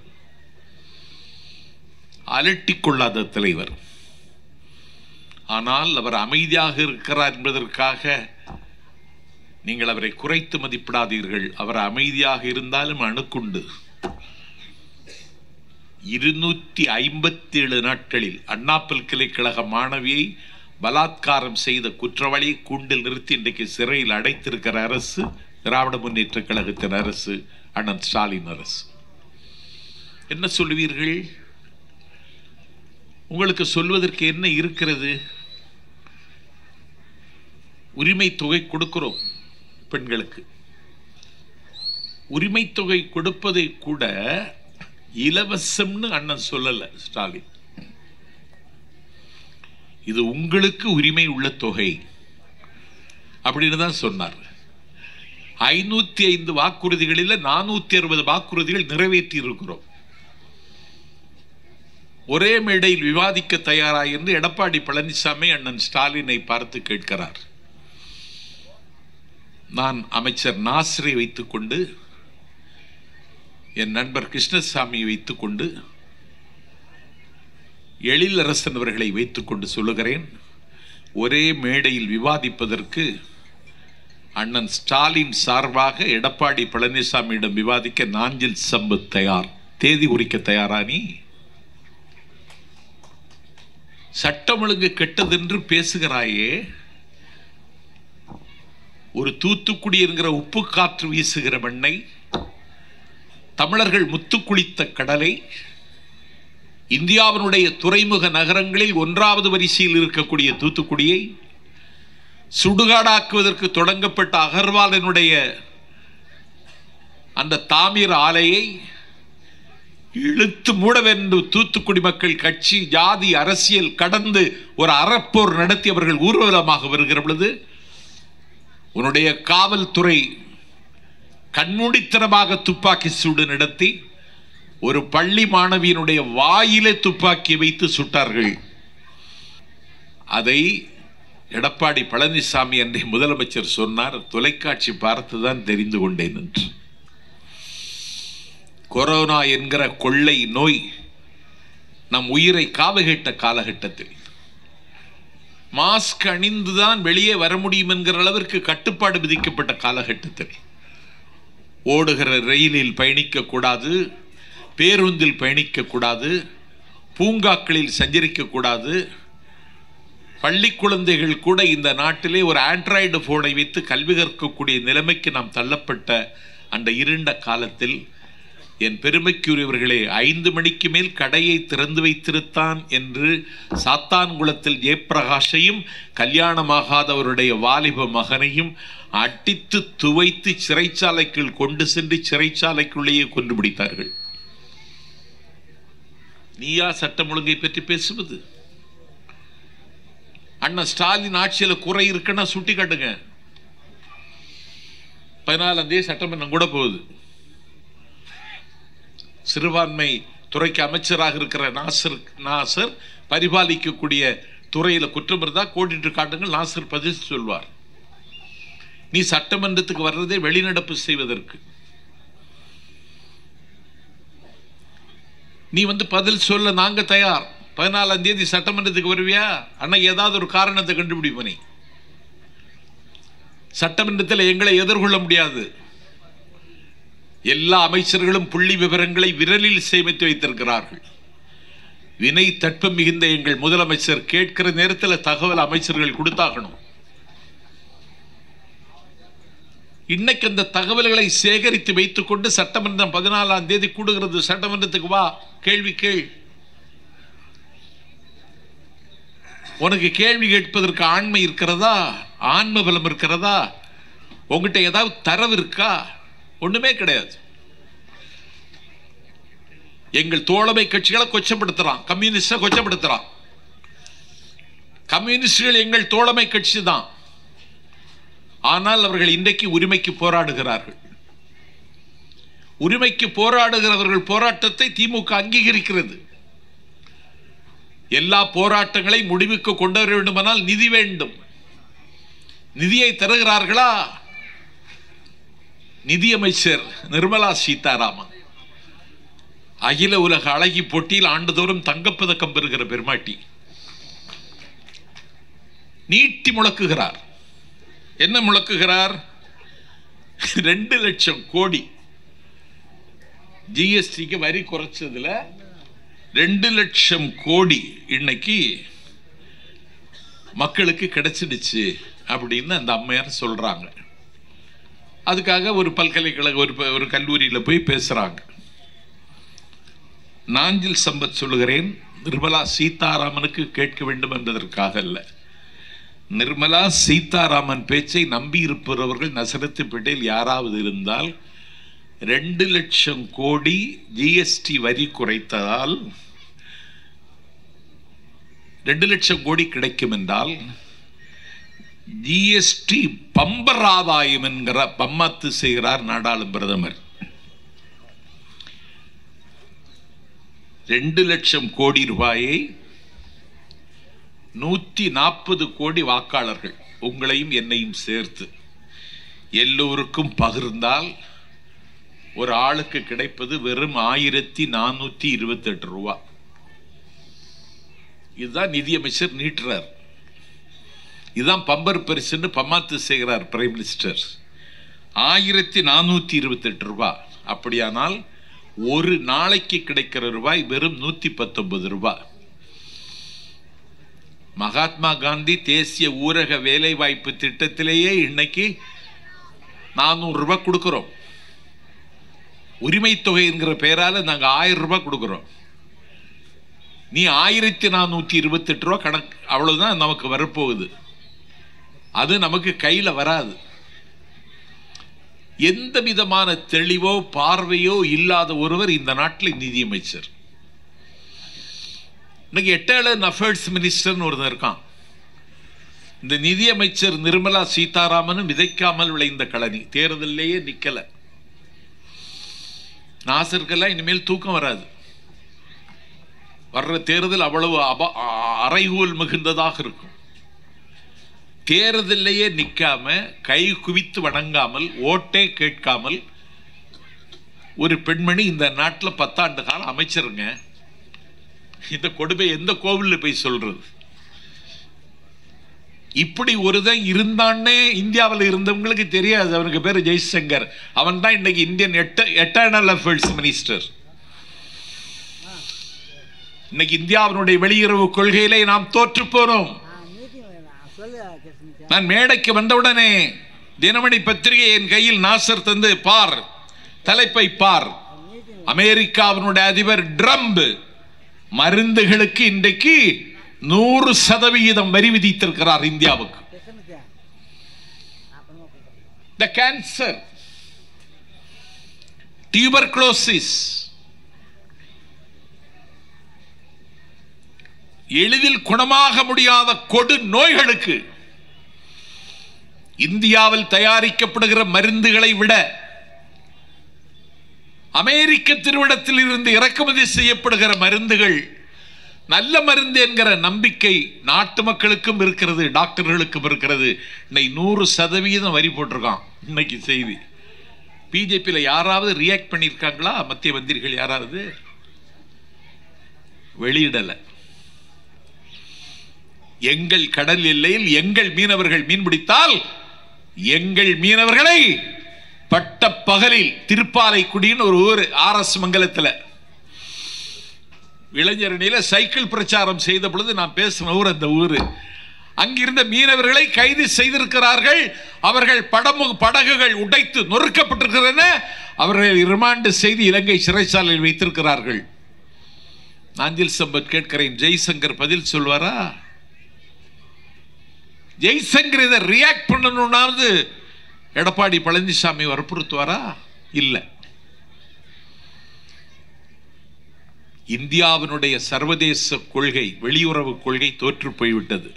அலட்டிக்கொள்ளாத தலைவர். ஆனால் அவர் அமைதியாக இருக்கிறார் என்பதற்காக நீங்கள் அவரை குறைத்து மதிப்பிடாதீர்கள். அவர் அமைதியாக இருந்தாலும் அணுக்குண்டு. 257 நாட்களில் அண்ணா பல்கலைக்கழக மாணவியை பலாத்காரம் செய்த குற்றவாளியை கூண்டில் நிறுத்தி இன்றைக்கு சிறையில் அடைத்திருக்கிற அரசு திராவிட முன்னேற்ற கழகத்தின் அரசு, அண்ணன் ஸ்டாலின் அரசு. என்ன சொல்லுவீர்கள்? உங்களுக்கு சொல்வதற்கு என்ன இருக்கிறது? உரிமை தொகை கொடுக்கிறோம் பெண்களுக்கு. உரிமை தொகை கொடுப்பதை கூட இலவசம்னு அண்ணன் சொல்லல ஸ்டாலின். இது உங்களுக்கு உரிமை உள்ள தொகை அப்படின்னு தான் சொன்னார். 505 வாக்குறுதிகளில் 460 வாக்குறுதிகள் நிறைவேற்றி இருக்கிறோம். ஒரே மேடையில் விவாதிக்க தயாரா என்று எடப்பாடி பழனிசாமி அண்ணன் ஸ்டாலினை பார்த்து கேட்கிறார். நான் அமைச்சர் நாசரை வைத்துக்கொண்டு, என் நண்பர் கிருஷ்ணசாமியை வைத்துக்கொண்டு, எழிலரசன் அவர்களை வைத்துக்கொண்டு சொல்லுகிறேன், ஒரே மேடையில் விவாதிப்பதற்கு அண்ணன் ஸ்டாலின் சார்பாக எடப்பாடி பழனிசாமியிடம் விவாதிக்க நாஞ்சில் சம்பத் தயார். தேதி குறிக்க தயாரா? நீ சட்டம் ஒழுங்கு கெட்டதென்று பேசுகிறாயே, ஒரு தூத்துக்குடி என்கிற உப்பு காற்று வீசுகிற மண்ணை, தமிழர்கள் முத்து குளித்த கடலை, இந்தியாவினுடைய துறைமுக நகரங்களில் 1வது வரிசையில் இருக்கக்கூடிய தூத்துக்குடியை சுடுகாடாக்குவதற்கு தொடங்கப்பட்ட அகர்வாலினுடைய அந்த தாமிர ஆலையை இழுத்து மூடவென்று தூத்துக்குடி மக்கள் கட்சி, ஜாதி, அரசியல் கடந்து ஒரு அறப்போர் நடத்தி அவர்கள் ஊர்வலமாக வருகிற பொழுது உன்னுடைய காவல்துறை கண்மூடித்தனமாக துப்பாக்கி சூடு நடத்தி ஒரு பள்ளி மாணவியினுடைய வாயிலே துப்பாக்கி வைத்து சுட்டார்கள். அதை எடப்பாடி பழனிசாமி அன்றைய முதலமைச்சர் சொன்னார், தொலைக்காட்சி பார்த்துதான் தெரிந்து கொண்டேன் என்று. கொரோனா என்கிற கொள்ளை நோய் நம் உயிரை காவுகேட்ட காலகட்டத்தில் மாஸ்க் அணிந்துதான் வெளியே வர முடியும் என்கிற அளவிற்கு கட்டுப்பாடு விதிக்கப்பட்ட காலகட்டத்தில் ஓடுகிற ரயிலில் பயணிக்க கூடாது, பேருந்தில் பயணிக்க கூடாது, பூங்காக்களில் சஞ்சரிக்க கூடாது. பள்ளி குழந்தைகள் கூட இந்த நாட்டிலே ஒரு ஆண்ட்ராய்டு போனை வைத்து கல்வி கற்கக்கூடிய நிலைமைக்கு நாம் தள்ளப்பட்ட அந்த இருண்ட காலத்தில் என் பெருமைக்குரியவர்களே, 5 மணிக்கு மேல் கடையை திறந்து வைத்திருத்தான் என்று சாத்தான்குளத்தில் ஜெயப்பிரகாஷையும் கல்யாணமாகாதவருடைய வாலிப மகனையும் அடித்து துவைத்து சிறைச்சாலைக்குள் கொண்டு சென்று சிறைச்சாலைக்குள்ளேயே கொண்டு பிடித்தார்கள். நீயா சட்டம் ஒழுங்கை பற்றி பேசுவது? அண்ணன் ஸ்டாலின் ஆட்சியில் குறை இருக்குன்னா சுட்டி காட்டுங்க. 14ஆம் தேதி சட்டமன்றம் கூட போகுது. சிறுபான்மை துறைக்கு அமைச்சராக இருக்கிற நாசர் பரிபாலிக்கக்கூடிய துறையில குற்றம் இருந்தா கோடிட்டு காட்டுங்கள், நாசர் பதில் சொல்வார். நீ சட்டமன்றத்துக்கு வர்றதே வெளிநடப்பு செய்வதற்கு. நீ பதில் சொல்ல நாங்க தயார். 14ஆம் தேதி சட்டமன்றத்துக்கு வருவியா? அண்ணா ஏதாவது ஒரு காரணத்தை கண்டுபிடிப்பனே. சட்டமன்றத்தில் எங்களை எதிர்கொள்ள முடியாது. எல்லா அமைச்சர்களும் புள்ளி விவரங்களை விரலில் சேமித்து வைத்திருக்கிறார்கள். வினை தட்பம் மிகுந்த எங்கள் முதலமைச்சர் கேட்கிற நேரத்தில் தகவல் அமைச்சர்கள் கொடுத்தாகணும். இன்னைக்கு அந்த தகவல்களை சேகரித்து வைத்துக் கொண்டு சட்டமன்றம் 14ஆம் தேதி கூடுகிறது. சட்டமன்றத்துக்கு வா, கேள்வி கேள். உனக்கு கேள்வி கேட்பதற்கு ஆண்மை இருக்கிறதா? ஆன்ம பலம் இருக்கிறதா? உங்ககிட்ட ஏதாவது தரவு இருக்கா? ஒண்ணுமே கிடையாது. எங்கள் தோழமை கட்சிகளை கொச்சப்படுத்துறான், கம்யூனிஸ்ட கொச்சப்படுத்துறான். கம்யூனிஸ்டுகள் எங்கள் தோழமை கட்சி தான். ஆனால் அவர்கள் இன்றைக்கு உரிமைக்கு போராடுகிறார்கள். உரிமைக்கு போராடுகிறவர்கள் போராட்டத்தை திமுக அங்கீகரிக்கிறது. எல்லா போராட்டங்களை முடிவுக்கு கொண்டு வர வேண்டுமானால் நிதி வேண்டும். நிதியை தருகிறார்களா? நிதியமைச்சர் நிர்மலா சீதாராமன் அகில உலக அழகி போட்டியில் ஆண்டுதோறும் தங்கப்பதக்கம் பெறுகிற பெருமாட்டி நீட்டி முழக்குகிறார். என்ன முழக்குகிறார்? 2 லட்சம் கோடி ஜிஎஸ்டிக்கு வரி குறைச்சதுல 2 லட்சம் கோடி இன்னைக்கு மக்களுக்கு கிடைச்சிடுச்சு அப்படின்னு அந்த அம்மையார் சொல்றாங்க. அதுக்காக ஒரு பல்கலைக்கழக ஒரு கல்லூரியில் போய் பேசுறாங்க. நாஞ்சில் சம்பத் சொல்லுகிறேன், நிர்மலா சீதாராமனுக்கு கேட்க வேண்டும் என்பதற்காக அல்ல. நிர்மலா சீதாராமன் பேச்சை நம்பி இருப்பவர்கள் நசரத்துப்பேட்டையில் யாராவது இருந்தால் 2 லட்சம் கோடி ஜிஎஸ்டி வரி குறைத்ததால் 2 லட்சம் கோடி கிடைக்கும் என்றால் ஜிஎஸ்டி பம்பர் ஆதாயம் என்கிற பம்மத்து செய்கிறார் நாடாளும் பிரதமர். 2 லட்சம் கோடி ரூபாயை 140 கோடி வாக்காளர்கள், உங்களையும் என்னையும் சேர்த்து எல்லோருக்கும் பகிர்ந்தால் ஒரு ஆளுக்கு கிடைப்பது வெறும் 1428 ரூபா. இதுதான் நிதியமைச்சர் நீட்டுறார். இதுதான் பம்பர் பரிசுன்னு பம்மாத்து செய்கிறார் பிரைம் மினிஸ்டர். 1428 ரூபாய். அப்படியானால் ஒரு நாளைக்கு கிடைக்கிற ரூபாய் வெறும் 119 ரூபாய். மகாத்மா காந்தி தேசிய ஊரக வேலை வாய்ப்பு திட்டத்திலேயே இன்னைக்கு 400 ரூபாய் கொடுக்கிறோம். உரிமை தொகை என்கிற பெயரால நாங்க 1000 ரூபாய் கொடுக்கிறோம். நீ 1428 ரூபாய் கணக்கு, அவ்வளவுதான் நமக்கு வரப்போகுது. அது நமக்கு கையில வராது. எந்த விதமான தெளிவோ பார்வையோ இல்லாத ஒருவர் இந்த நாட்டில் நிதியமைச்சர். இன்னைக்கு எட்டேலன் அஃபேர்ஸ் மினிஸ்டர்னு ஒருத்தர் இருக்கான். இந்த நிதியமைச்சர் நிர்மலா சீதாராமனும் விதைக்காமல் விளைந்த களனி. தேர்தலிலேயே நிக்கல. நாசருக்கெல்லாம் இனிமேல் தூக்கம் வராது. வர்ற தேர்தல் அவ்வளவு அறைகூல் மிகுந்ததாக இருக்கும். தேர்தலையே நிற்காம, கை குவித்து வணங்காமல், ஓட்டே கேட்காமல் ஒரு பெண்மணி இந்த நாட்டில் 10 ஆண்டு காலம் அமைச்சருங்க. இந்த கொடுமை எந்த கோவிலில் போய் சொல்றது? இப்படி ஒருதான் இருந்தான்னே இந்தியாவில் இருந்தவங்களுக்கு தெரியாது. அவனுக்கு பேரு ஜெய்சங்கர். அவன் தான் இன்னைக்கு இந்தியன் எட்டர்னல் அஃபேர்ஸ் மினிஸ்டர். இன்னைக்கு இந்தியாவினுடைய வெளியுறவு கொள்கையிலே நாம் தோற்று போனோம். நான் மேடைக்கு வந்தவுடனே தினமணி பத்திரிகை என் கையில் நாசர் தந்து, பார் தலைப்பை பார், அமெரிக்காவினுடைய அதிபர் ட்ரம்ப் மருந்துகளுக்கு இன்றைக்கு 100% வரி விதித்திருக்கிறார் இந்தியாவுக்கு. The cancer, tuberculosis, எளிதில் குணமாக முடியாத கொடு நோய்களுக்கு இந்தியாவில் தயாரிக்கப்படுகிற மருந்துகளை விட அமெரிக்க திருவிடத்தில் இருந்து இறக்குமதி செய்யப்படுகிற மருந்துகள் நல்ல மருந்து என்கிற நம்பிக்கை நாட்டு மக்களுக்கும் இருக்கிறது, டாக்டர்களுக்கும் இருக்கிறது. இன்னைக்கு 100% வரி போட்டிருக்கான். இன்னைக்கு செய்தி. பிஜேபியில் யாராவது ரியாக்ட் பண்ணியிருக்காங்களா? மத்திய மந்திரிகள் யாராவது வெளியிடல. எங்கள் கடல் எல்லையில் எங்கள் மீனவர்கள் மீன்பிடித்தால் எங்கள் மீனவர்களை பட்ட பகலில் திருப்பாலைக்குடின்னு ஒரு ஊர் ஆர்எஸ் மங்கலத்தில் இளைஞரணியில சைக்கிள் பிரச்சாரம் செய்த பொழுது நான் பேசின ஊர் அந்த ஊர். அங்கிருந்த மீனவர்களை கைது செய்திருக்கிறார்கள். அவர்கள் படகுகள் உடைத்து நொறுக்கப்பட்டிருக்கின்றன. அவர்கள் ரிமாண்ட் செய்து இலங்கை சிறைச்சாலையில் வைத்திருக்கிறார்கள். நாஞ்சில் சம்பத் கேட்கிறேன், ஜெய்சங்கர் பதில் சொல்வாரா? ஜெய்சங்கர் இதை ரியாக்ட் பண்ணணும்னாவது எடப்பாடி பழனிசாமி வற்புறுத்துவாரா? இல்லை. இந்தியாவினுடைய சர்வதேச கொள்கை, வெளியுறவு கொள்கை தோற்று போய்விட்டது.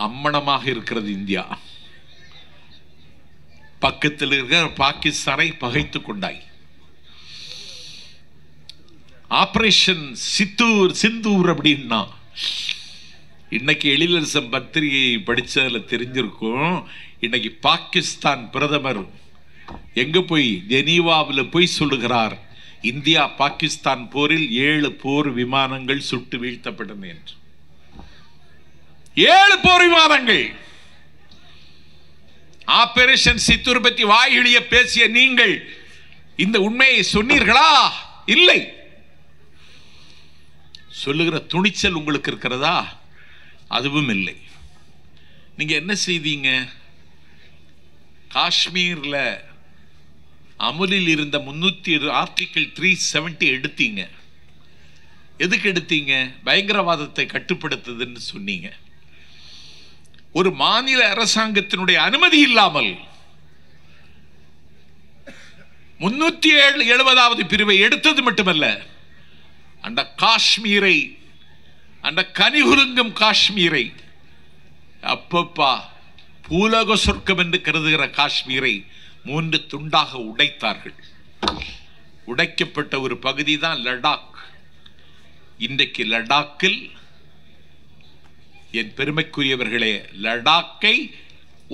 அம்மணமாக இருக்கிறது இந்தியா. பக்கத்தில் இருக்கிற பாகிஸ்தானை பகைத்துக் கொண்டாய். ஆபரேஷன் சிந்தூர் அப்படின்னா இன்னைக்கு எழிலரசன் பத்திரிகையை படிச்சதுல தெரிஞ்சிருக்கும். இன்னைக்கு பாகிஸ்தான் பிரதமர் எங்க போய் ஜெனீவாவில் போய் சொல்லுகிறார், இந்தியா பாகிஸ்தான் போரில் 7 போர் விமானங்கள் சுட்டு வீழ்த்தப்பட்டன என்று. 7 போர் விமானங்கள். ஆபரேஷன் சித்தூர் பற்றி வாயிலிய பேசிய நீங்கள் இந்த உண்மையை சொன்னீர்களா? இல்லை. சொல்லுகிற துணிச்சல் உங்களுக்கு இருக்கிறதா? அதுவும் இல்லை. நீங்க என்ன செய்தீங்க? காஷ்மீர்ல அமுலில் இருந்த 300 ஆர்டிகிள் 370 எடுத்தீங்க. எதுக்கு எடுத்தீங்க? பயங்கரவாதத்தை கட்டுப்படுத்துதுன்னு சொன்னீங்க. ஒரு மாநில அரசாங்கத்தினுடைய அனுமதி இல்லாமல் 370வது பிரிவை எடுத்தது மட்டுமல்ல, அந்த காஷ்மீரை, அந்த கனிகுலுங்கும் காஷ்மீரை அப்பப்பா, பூலோக சொர்க்கம் என்று கருதுகிற காஷ்மீரை 3 துண்டாக உடைத்தார்கள். உடைக்கப்பட்ட ஒரு பகுதி தான் லடாக். இன்றைக்கு லடாக்கில், என் பெருமைக்குரியவர்களே, லடாக்கை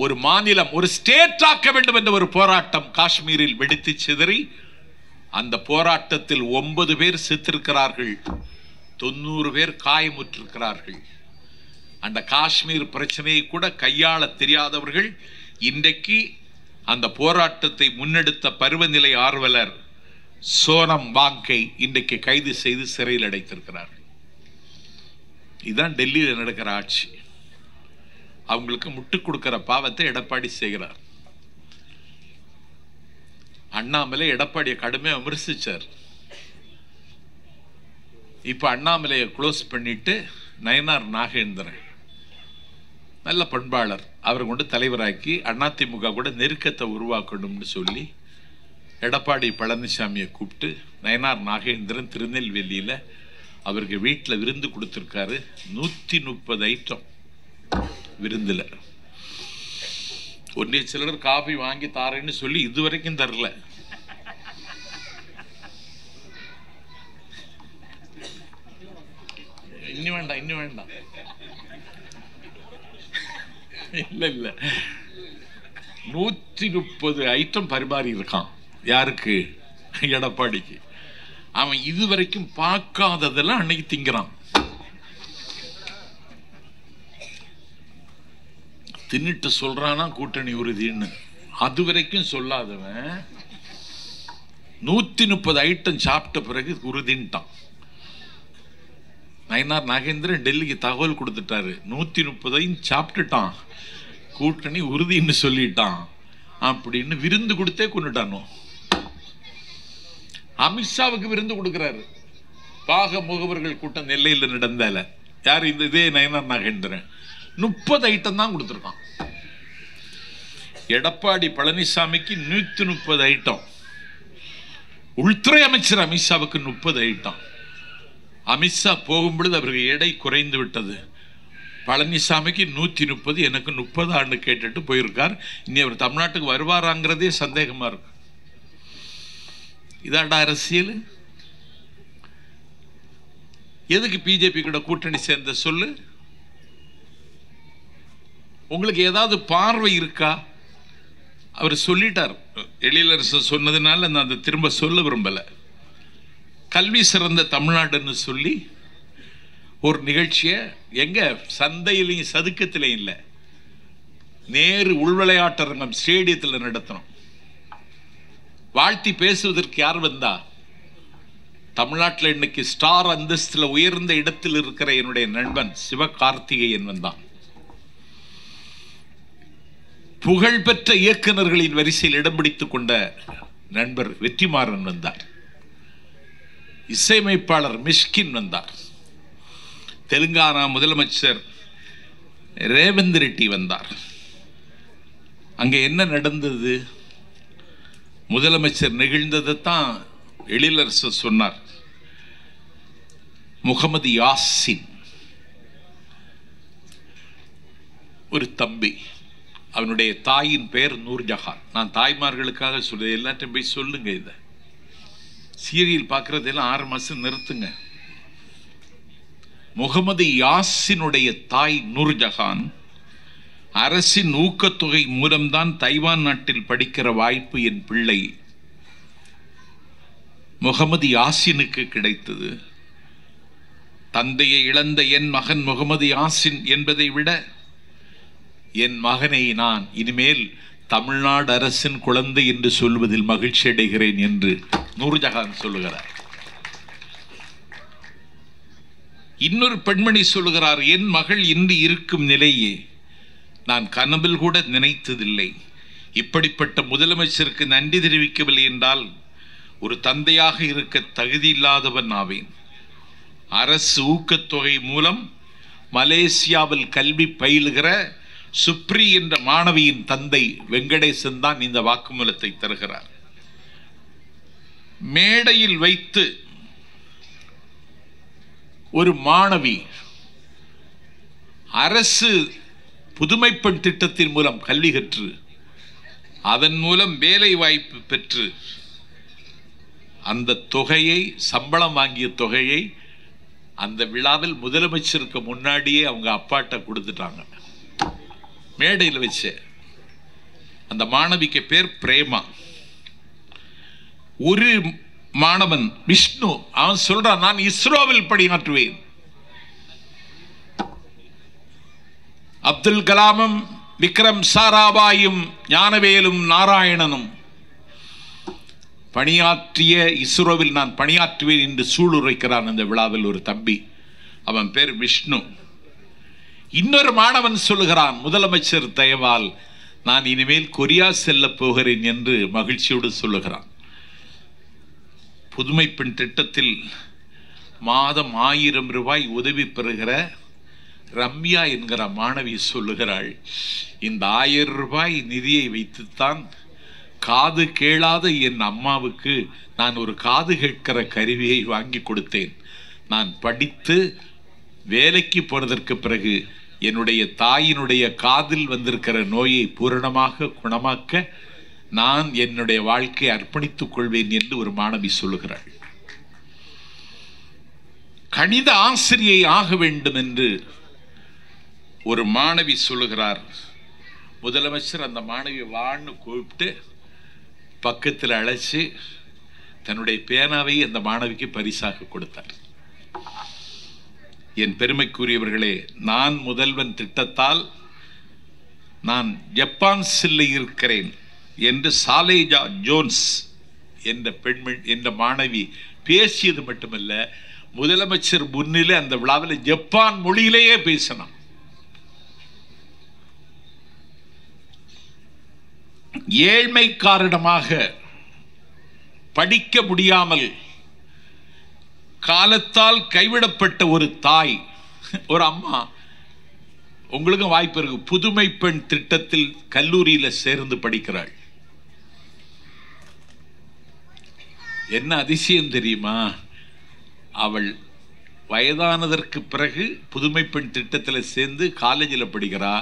ஒரு மாநிலம், ஒரு ஸ்டேட் ஆக்க வேண்டும் என்ற ஒரு போராட்டம் காஷ்மீரில் வெடித்து சிதறி, அந்த போராட்டத்தில் 9 பேர் செத்திருக்கிறார்கள், 90 பேர் காயமுற்றிருக்கிறார்கள். அந்த காஷ்மீர் பிரச்சனையை கூட கையாள தெரியாதவர்கள் இன்றைக்கு அந்த போராட்டத்தை முன்னெடுத்த பருவநிலை ஆர்வலர் சோனம் வாங்கை இன்றைக்கு கைது செய்து சிறையில் அடைத்திருக்கிறார்கள். இதுதான் டெல்லியில் நடக்கிற ஆட்சி. அவங்களுக்கு முட்டுக் கொடுக்கிற பாவத்தை எடப்பாடி செய்கிறார். அண்ணாமலை எடப்பாடியை கடுமையாக விமர்சிச்சார். இப்ப அண்ணாமலையை க்ளோஸ் பண்ணிட்டு நயனார் நாகேந்திரன் நல்ல பண்பாளர், அவரை கொண்டு தலைவராக்கி அதிமுக கூட நெருக்கத்தை உருவாக்கணும்னு சொல்லி எடப்பாடி பழனிசாமியை கூப்பிட்டு நயனார் நாகேந்திரன் திருநெல்வேலியில் அவருக்கு வீட்டில் விருந்து கொடுத்துருக்காரு. 130 ஐட்டம் விருந்தில். ஒன்றிய சிலர் காஃபி வாங்கி தாரேன்னு சொல்லி இதுவரைக்கும் தரல. இன்னும் வேண்டாம், இன்னும் வேண்டாம். இல்ல இல்ல, 130 ஐட்டம் பரிமாறி இருக்கான். யாருக்கு? எடப்பாடிக்கு. அவன் இதுவரைக்கும் பார்க்காததெல்லாம் அன்னைக்கு திங்கிறான். தின்னுட்டு சொல்றானா கூட்டணி உறுதின்னு. அது வரைக்கும் சொல்லாதவன் 130 ஐட்டம் சாப்பிட்ட பிறகு உறுதின்ட்டான். நயனார் நாகேந்திரன் டெல்லிக்கு தகவல் கொடுத்துட்டாரு, 130 சாப்பிட்டுட்டான், கூட்டணி உறுதின்னு சொல்லிட்டான் அப்படின்னு விருந்து கொடுத்தே கொண்டுட்டானோ. அமித்ஷாவுக்கு விருந்து கொடுக்கிறாரு. பாக முகவர்கள் கூட்டம் நெல்லையில் நடந்தால யார்? இந்த இதே நயனார் நாகேந்திரன் 30 ஐட்டம் தான் கொடுத்துருக்கான். எடப்பாடி பழனிசாமிக்கு 130 ஐட்டம். உள்துறை அமைச்சர் அமித்ஷாவுக்கு 30 ஐட்டம். அமித்ஷா போகும்பொழுது அவருக்கு எடை குறைந்து விட்டது. பழனிசாமிக்கு 130, எனக்கு 30 ஆண்டு கேட்டுட்டு போயிருக்கார். இனி அவர் தமிழ்நாட்டுக்கு வருவாராங்கிறதே சந்தேகமா இருக்கு. இதாண்டா அரசியல். எதுக்கு பிஜேபி கூட கூட்டணி சேர்ந்த சொல்லு? உங்களுக்கு ஏதாவது பார்வை இருக்கா? அவர் சொல்லிட்டார். எழிலரசர் சொன்னதுனால நான் அதை திரும்ப சொல்ல விரும்பல. கல்வி சிறந்த தமிழ்நாடுன்னு சொல்லி ஒரு நிகழ்ச்சியை எங்க சந்தையிலையும் சதுக்கத்திலையும் இல்லை, நேரு உள்விளையாட்டரங்கம் ஸ்டேடியத்தில் நடத்தணும். வாழ்த்தி பேசுவதற்கு யார் வந்தா? தமிழ்நாட்டில் இன்னைக்கு ஸ்டார் அந்தஸ்தில் உயர்ந்த இடத்தில் இருக்கிற என்னுடைய நண்பன் சிவகார்த்திகேயன் வந்தான். புகழ்பெற்ற இயக்குநர்களின் வரிசையில் இடம் பிடித்துக் கொண்ட நண்பர் வெற்றிமாறன் வந்தார். இசையமைப்பாளர் மிஷ்கின் வந்தார். தெலுங்கானா முதலமைச்சர் ரேவந்த் ரெட்டி வந்தார். அங்கே என்ன நடந்தது? முதலமைச்சர் நெகிழ்ந்ததைத்தான் எழிலரசர் சொன்னார். முகமது யாசின் ஒரு தம்பி, அவனுடைய தாயின் பெயர் நூர்ஜஹான். நான் தாய்மார்களுக்காக சொல்ல, எல்லாத்தையும் போய் சொல்லுங்க. இதை சீரியல் பார்க்கறதெல்லாம் 6 மாசம் நிறுத்துங்க. முகமது யாசினுடைய தாய் நூர்ஜஹான் அரசின் ஊக்கத்தொகை மூலம்தான் தைவான் நாட்டில் படிக்கிற வாய்ப்பு என் பிள்ளை முகமது யாசினுக்கு கிடைத்தது. தந்தையை இழந்த என் மகன் முகமது யாசின் என்பதை விட என் மகனை நான் இனிமேல் தமிழ்நாடு அரசின் குழந்தை என்று சொல்வதில் மகிழ்ச்சி அடைகிறேன் என்று நூர்ஜஹான் சொல்லுகிறார். இன்னொரு பெண்மணி சொல்லுகிறார், என் மகள் இன்று இருக்கும் நிலையே நான் கனவில் கூட நினைத்ததில்லை. இப்படிப்பட்ட முதலமைச்சருக்கு நன்றி தெரிவிக்கவில்லை என்றால் ஒரு தந்தையாக இருக்க தகுதி இல்லாதவன் ஆவேன். அரசு ஊக்கத்தொகை மூலம் மலேசியாவில் கல்வி பயிலுகிற சுப்ரி என்ற மாணவியின் தந்தை வெங்கடேசன் தான் இந்த வாக்குமூலத்தை தருகிறார். மேடையில் வைத்து ஒரு மாணவி அரசு புதுமை பெண் திட்டத்தின் மூலம் கல்வி கற்று அதன் மூலம் வேலை வாய்ப்பு பெற்று அந்த தொகையை, சம்பளம் வாங்கிய தொகையை அந்த விழாவில் முதலமைச்சருக்கு முன்னாடியே அவங்க அப்பாட்ட கொடுத்துட்டாங்க. மேடையில் வச்சு. அந்த மாணவிக்கு பேர் பிரேமா. ஒரு மாணவன் விஷ்ணு, அவன் சொல்றான், நான் இஸ்ரோவில் பணியாற்றுவேன். அப்துல் கலாமும் விக்ரம் சாராபாயும் ஞானவேலும் நாராயணனும் பணியாற்றிய இஸ்ரோவில் நான் பணியாற்றுவேன் என்று சூளுரைக்கிறான் அந்த விழாவில் ஒரு தம்பி. அவன் பேர் விஷ்ணு. இன்னொரு மாணவன் சொல்லுகிறான், முதலமைச்சர் தயவால் நான் இனிமேல் கொரியா செல்ல போகிறேன் என்று மகிழ்ச்சியோடு சொல்லுகிறான். புதுமை பெண் திட்டத்தில் மாதம் 1000 ரூபாய் உதவி பெறுகிற ரம்யா என்கிற மாணவி சொல்லுகிறாள், இந்த 1000 ரூபாய் நிதியை வைத்துத்தான் காது கேளாத என் அம்மாவுக்கு நான் ஒரு காது கேட்கிற கருவியை வாங்கி கொடுத்தேன். நான் படித்து வேலைக்கு போனதற்கு பிறகு என்னுடைய தாயினுடைய காதில் வந்திருக்கிற நோயை பூரணமாக குணமாக்க நான் என்னுடைய வாழ்க்கையை அர்ப்பணித்துக் கொள்வேன் என்று ஒரு மாணவி சொல்லுகிறாள். கணித ஆசிரியை ஆக வேண்டும் என்று ஒரு மாணவி சொல்லுகிறார். முதலமைச்சர் அந்த மாணவி வான்னு கூப்பிட்டு பக்கத்தில் அழைச்சி தன்னுடைய பேனாவை அந்த மாணவிக்கு பரிசாக கொடுத்தார். என் பெருமைக்குரியவர்களே, நான் முதல்வன் திட்டத்தால் நான் ஜப்பான் செல்ல இருக்கிறேன் என்று சாலேஜா ஜோன்ஸ் என்ற மாணவி பேசியது மட்டுமல்ல, முதலமைச்சர் முன்னிலே அந்த விழாவில் ஜப்பான் மொழியிலேயே பேசினான். ஏழ்மை காரணமாக படிக்க முடியாமல் காலத்தால் கைவிடப்பட்ட ஒரு தாய், ஒரு அம்மா, உங்களுக்கும் வாய்ப்பு இருக்கு, புதுமை பெண் திட்டத்தில் கல்லூரியில் சேர்ந்து படிக்கிறாள். என்ன அதிசயம் தெரியுமா? அவள் வயதானதற்கு பிறகு புதுமை பெண் திட்டத்தில் சேர்ந்து காலேஜில் படிக்கிறா.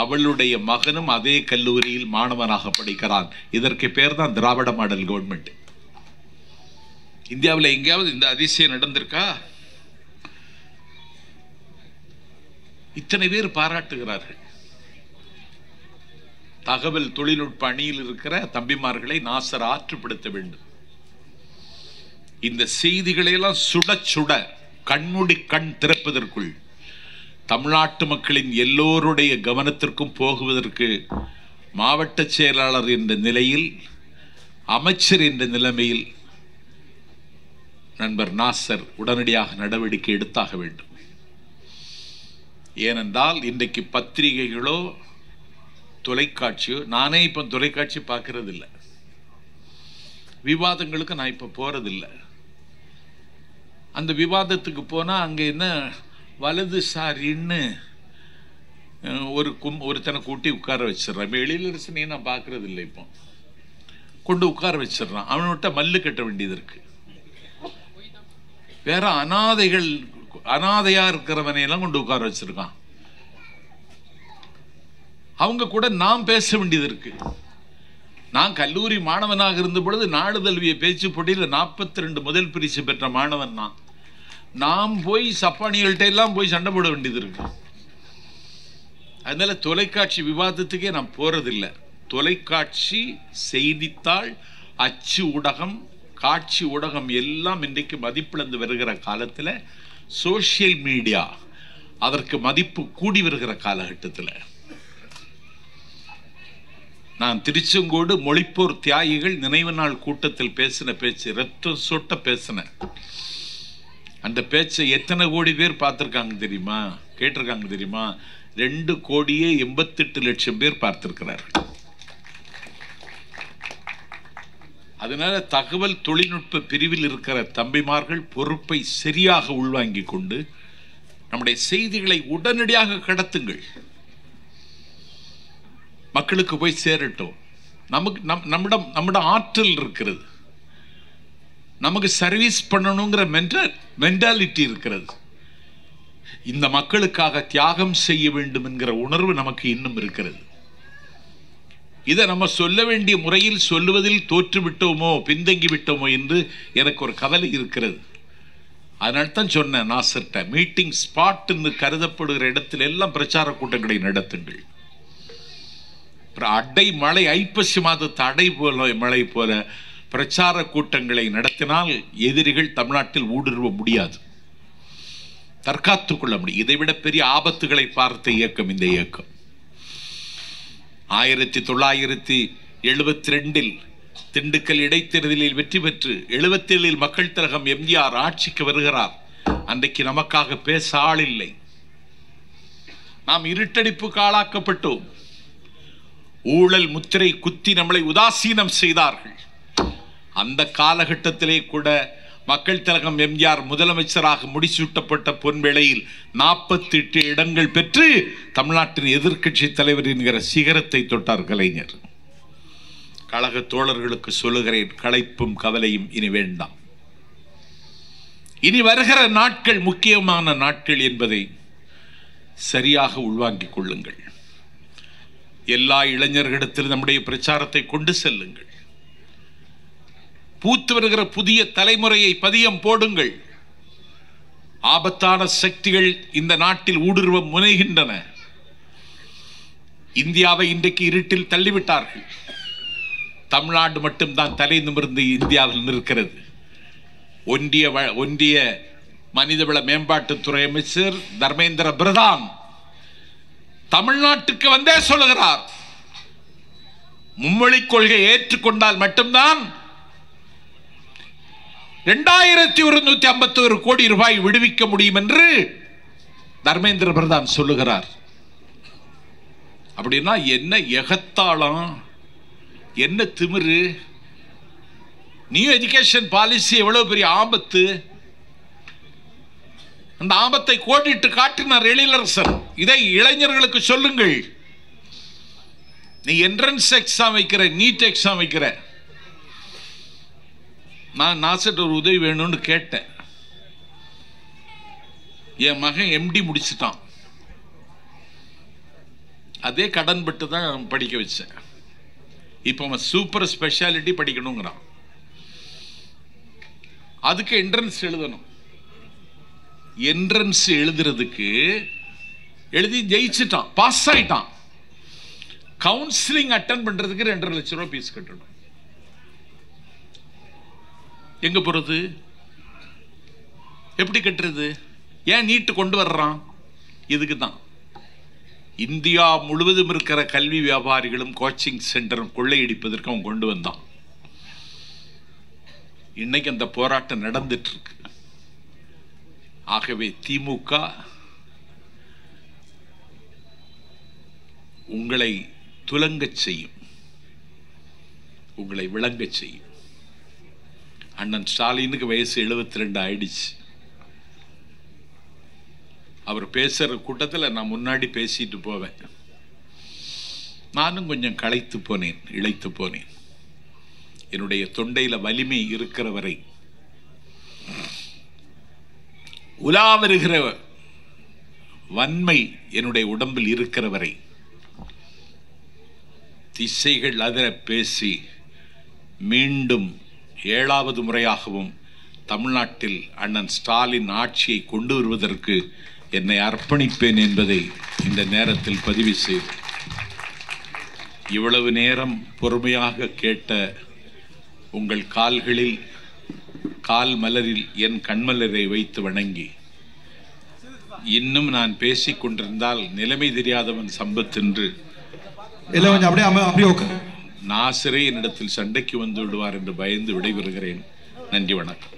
அவளுடைய மகனும் அதே கல்லூரியில் மாணவனாக படிக்கிறான். இதற்கு பேர் தான் திராவிட மாடல் கவர்மெண்ட். இந்தியாவில் எங்கேயாவது இந்த அதிசயம் நடந்திருக்கா? இத்தனை பேர் பாராட்டுகிறார்கள். தகவல் தொழில்நுட்ப அணியில் இருக்கிற தம்பிமார்களை நாசர் ஆற்றுப்படுத்த வேண்டும். இந்த செய்திகளை எல்லாம் சுட சுட கண்மூடி கண் திறப்பதற்குள் தமிழ்நாட்டு மக்களின் எல்லோருடைய கவனத்திற்கும் போகுவதற்கு மாவட்ட செயலாளர் என்ற நிலையில், அமைச்சர் என்ற நிலைமையில் நண்பர் நாசர் உடனடியாக நடவடிக்கை எடுத்தாக வேண்டும். ஏனென்றால் இன்றைக்கு பத்திரிகைகளோ தொலைக்காட்சியோ, நானே இப்போ தொலைக்காட்சி பார்க்கறது இல்லை, விவாதங்களுக்கு நான் இப்போ போறதில்லை. அந்த விவாதத்துக்கு போனால் அங்கே என்ன வலதுசாரின்னு ஒருத்தனை கூட்டி உட்கார வச்சிடறான். எழிலரசனையே நான் பார்க்கறது இல்லை, இப்போ கொண்டு உட்கார வச்சிடறான். அவன்கிட்ட மல்லு கட்ட வேண்டியது இருக்கு. வேற அனாதையா இருக்கிறவனையெல்லாம் கொண்டு உட்கார வச்சிருக்கான். அவங்க கூட நாம் பேச வேண்டியது இருக்கு. நான் கல்லூரி மாணவனாக இருந்த பொழுது நாடுதழுவிய பேச்சு போட்டியில் 42 முதல் பரிசு பெற்ற மாணவன் நாம் போய் சப்பானிகள்கிட்ட எல்லாம் போய் சண்டை போட வேண்டியது இருக்கு. அதனால தொலைக்காட்சி விவாதத்துக்கே நான் போறதில்லை. தொலைக்காட்சி, செய்தித்தாள், அச்சு ஊடகம், காட்சி ஊடகம் எல்லாம் இன்றைக்கு மதிப்பிழந்து வருகிற காலத்தில், சோசியல் மீடியா அதற்கு மதிப்பு கூடி வருகிற காலகட்டத்தில், நான் திருச்செங்கோடு மொழிப்போர் தியாகிகள் நினைவு நாள் கூட்டத்தில் பேசின பேச்சு, ரத்தம் சொட்ட பேசின அந்த பேச்சை எத்தனை கோடி பேர் பார்த்திருக்காங்க தெரியுமா, கேட்டிருக்காங்க தெரியுமா? 2,88,00,000 பேர் பார்த்திருக்கிறார்கள். அதனால தகவல் தொழில்நுட்ப பிரிவில் இருக்கிற தம்பிமார்கள் பொறுப்பை சரியாக உள்வாங்கிக் கொண்டு நம்முடைய செய்திகளை உடனடியாக கடத்துங்கள், மக்களுக்கு போய் சேரட்டும். நம்மிடம் ஆற்றல் இருக்கிறது, நமக்கு சர்வீஸ் பண்ணணுங்கிற மென்டாலிட்டி இருக்கிறது. இந்த மக்களுக்காக தியாகம் செய்ய வேண்டும் என்கிற உணர்வு நமக்கு இன்னும் இருக்கிறது. இதை நம்ம சொல்ல வேண்டிய முறையில் சொல்லுவதில் தோற்றுவிட்டோமோ பின்தங்கி விட்டோமோ என்று எனக்கு ஒரு கவலை இருக்கிறது. அதனால்தான் சொன்னேன் நாசர்ட்ட, மீட்டிங் ஸ்பாட் என்று கருதப்படுகிற இடத்துல எல்லாம் பிரச்சார கூட்டங்களை நடத்துங்கள். அடை மழை, ஐப்பசி மாதத்து அடை போல மழை போல பிரச்சார கூட்டங்களை நடத்தினால் எதிரிகள் தமிழ்நாட்டில் ஊடுருவ முடியாது, தற்காத்துக் கொள்ள முடியும். இதைவிட பெரிய ஆபத்துகளை பார்த்த இயக்கம் இந்த இயக்கம். 1972 திண்டுக்கல் இடைத்தேர்தலில் வெற்றி பெற்று 77 மக்கள் திலகம் எம்ஜிஆர் ஆட்சிக்கு வருகிறார். அன்றைக்கு நமக்காக பேச ஆள் இல்லை. நாம் இருட்டடிப்புக்கு ஆளாக்கப்பட்டோம். ஊழல் முத்திரை குத்தி நம்மளை உதாசீனம் செய்தார்கள். அந்த காலகட்டத்திலே கூட மக்கள் திலகம் எம்ஜிஆர் முதலமைச்சராக முடிசூட்டப்பட்ட பொன்வேளையில் 48 இடங்கள் பெற்று தமிழ்நாட்டின் எதிர்க்கட்சி தலைவர் என்கிற சிகரத்தை தொட்டார் கலைஞர். கழக தோழர்களுக்கு சொல்லுகிறேன், களைப்பும் கவலையும் இனி வேண்டாம். இனி வருகிற நாட்கள் முக்கியமான நாட்கள் என்பதை சரியாக உள்வாங்கிக் கொள்ளுங்கள். எல்லா இளைஞர்களிடத்தில் நம்முடைய பிரச்சாரத்தை கொண்டு செல்லுங்கள். பூத்து வருகிற புதிய தலைமுறையை பதியம் போடுங்கள். ஆபத்தான சக்திகள் இந்த நாட்டில் ஊடுருவ முனைகின்றன. இந்தியாவை இன்றைக்கு இருட்டில் தள்ளிவிட்டார்கள். தமிழ்நாடு மட்டும்தான் தலை நிமிர்ந்து இந்தியாவில் நிற்கிறது. ஒன்றிய மனிதவள மேம்பாட்டுத்துறை அமைச்சர் தர்மேந்திர பிரதான் தமிழ்நாட்டுக்கு வந்தே சொல்லுகிறார், மும்மொழி கொள்கையை ஏற்றுக்கொண்டால் மட்டும்தான் 2151 கோடி ரூபாய் விடுவிக்க முடியும் என்று தர்மேந்திர பிரதான் சொல்லுகிறார். அப்படின்னா என்ன எகத்தாளம், என்ன திமிரு! நியூ எஜுகேஷன் பாலிசி எவ்வளவு பெரிய ஆபத்து! அந்த ஆபத்தை கோடிட்டு காட்டினார் எழிலரசன். இதை இளைஞர்களுக்கு சொல்லுங்கள். நீ என்ட்ரன்ஸ் எக்ஸாம் வைக்கிற, நீட் எக்ஸாம் வைக்கிற, நான் நாசர்ட்ட ஒரு உதவி வேணும்னு கேட்டேன். என் மகன் எம்டி முடிச்சுட்டான். அதே கடன் பட்டு தான் படிக்க வச்சேன். இப்போ அவன் சூப்பர் ஸ்பெஷாலிட்டி படிக்கணுங்கிறான். அதுக்கு என்ட்ரன்ஸ் எழுதணும். என்ட்ரன்ஸ் எழுதுறதுக்கு எழுதி ஜெயிச்சுட்டான், பாஸ் ஆயிட்டான். கவுன்சிலிங் அட்டன் பண்றதுக்கு 2.5 லட்சம் ரூபாய் பீஸ் கட்டணும். எங்க போறது? எப்படி கட்டுறது? ஏன் நீட்டு கொண்டு வர்றான்? இதுக்கு தான் இந்தியா முழுவதும் இருக்கிற கல்வி வியாபாரிகளும் கோச்சிங் சென்டரும் கொள்ளையடிப்பதற்கு அவன் கொண்டு வந்தான். இன்னைக்கு அந்த போராட்டம் நடந்துட்டு இருக்கு. ஆகவே திமுக உங்களை துலங்கச் செய்யும், உங்களை விளங்கச் செய்யும். அண்ணன் ஸ்டாலினுக்கு வயசு 72 ஆயிடுச்சு. அவர் பேசுற கூட்டத்தில் நான் முன்னாடி பேசிட்டு போவேன். நானும் கொஞ்சம் களைத்து போனேன், இளைத்து போனேன். என்னுடைய தொண்டையில வலிமை இருக்கிற வரை, உலா வருகிற வன்மை என்னுடைய உடம்பில் இருக்கிற வரை திசைகள் அதிர பேசி மீண்டும் 7வது முறையாகவும் தமிழ்நாட்டில் அண்ணன் ஸ்டாலின் ஆட்சியை கொண்டு வருவதற்கு என்னை அர்ப்பணிப்பேன் என்பதை இந்த நேரத்தில் பதிவு செய்து, இவ்வளவு நேரம் பொறுமையாக கேட்ட உங்கள் கால்களில் கால் மலரில் என் கண்மலரை வைத்து வணங்கி, இன்னும் நான் பேசிக் கொண்டிருந்தால் நிலைமை தெரியாதவன் சம்பத் என்று நாசரே என்னிடத்தில் சண்டைக்கு வந்து விடுவார் என்று பயந்து விடைபெறுகிறேன். நன்றி, வணக்கம்.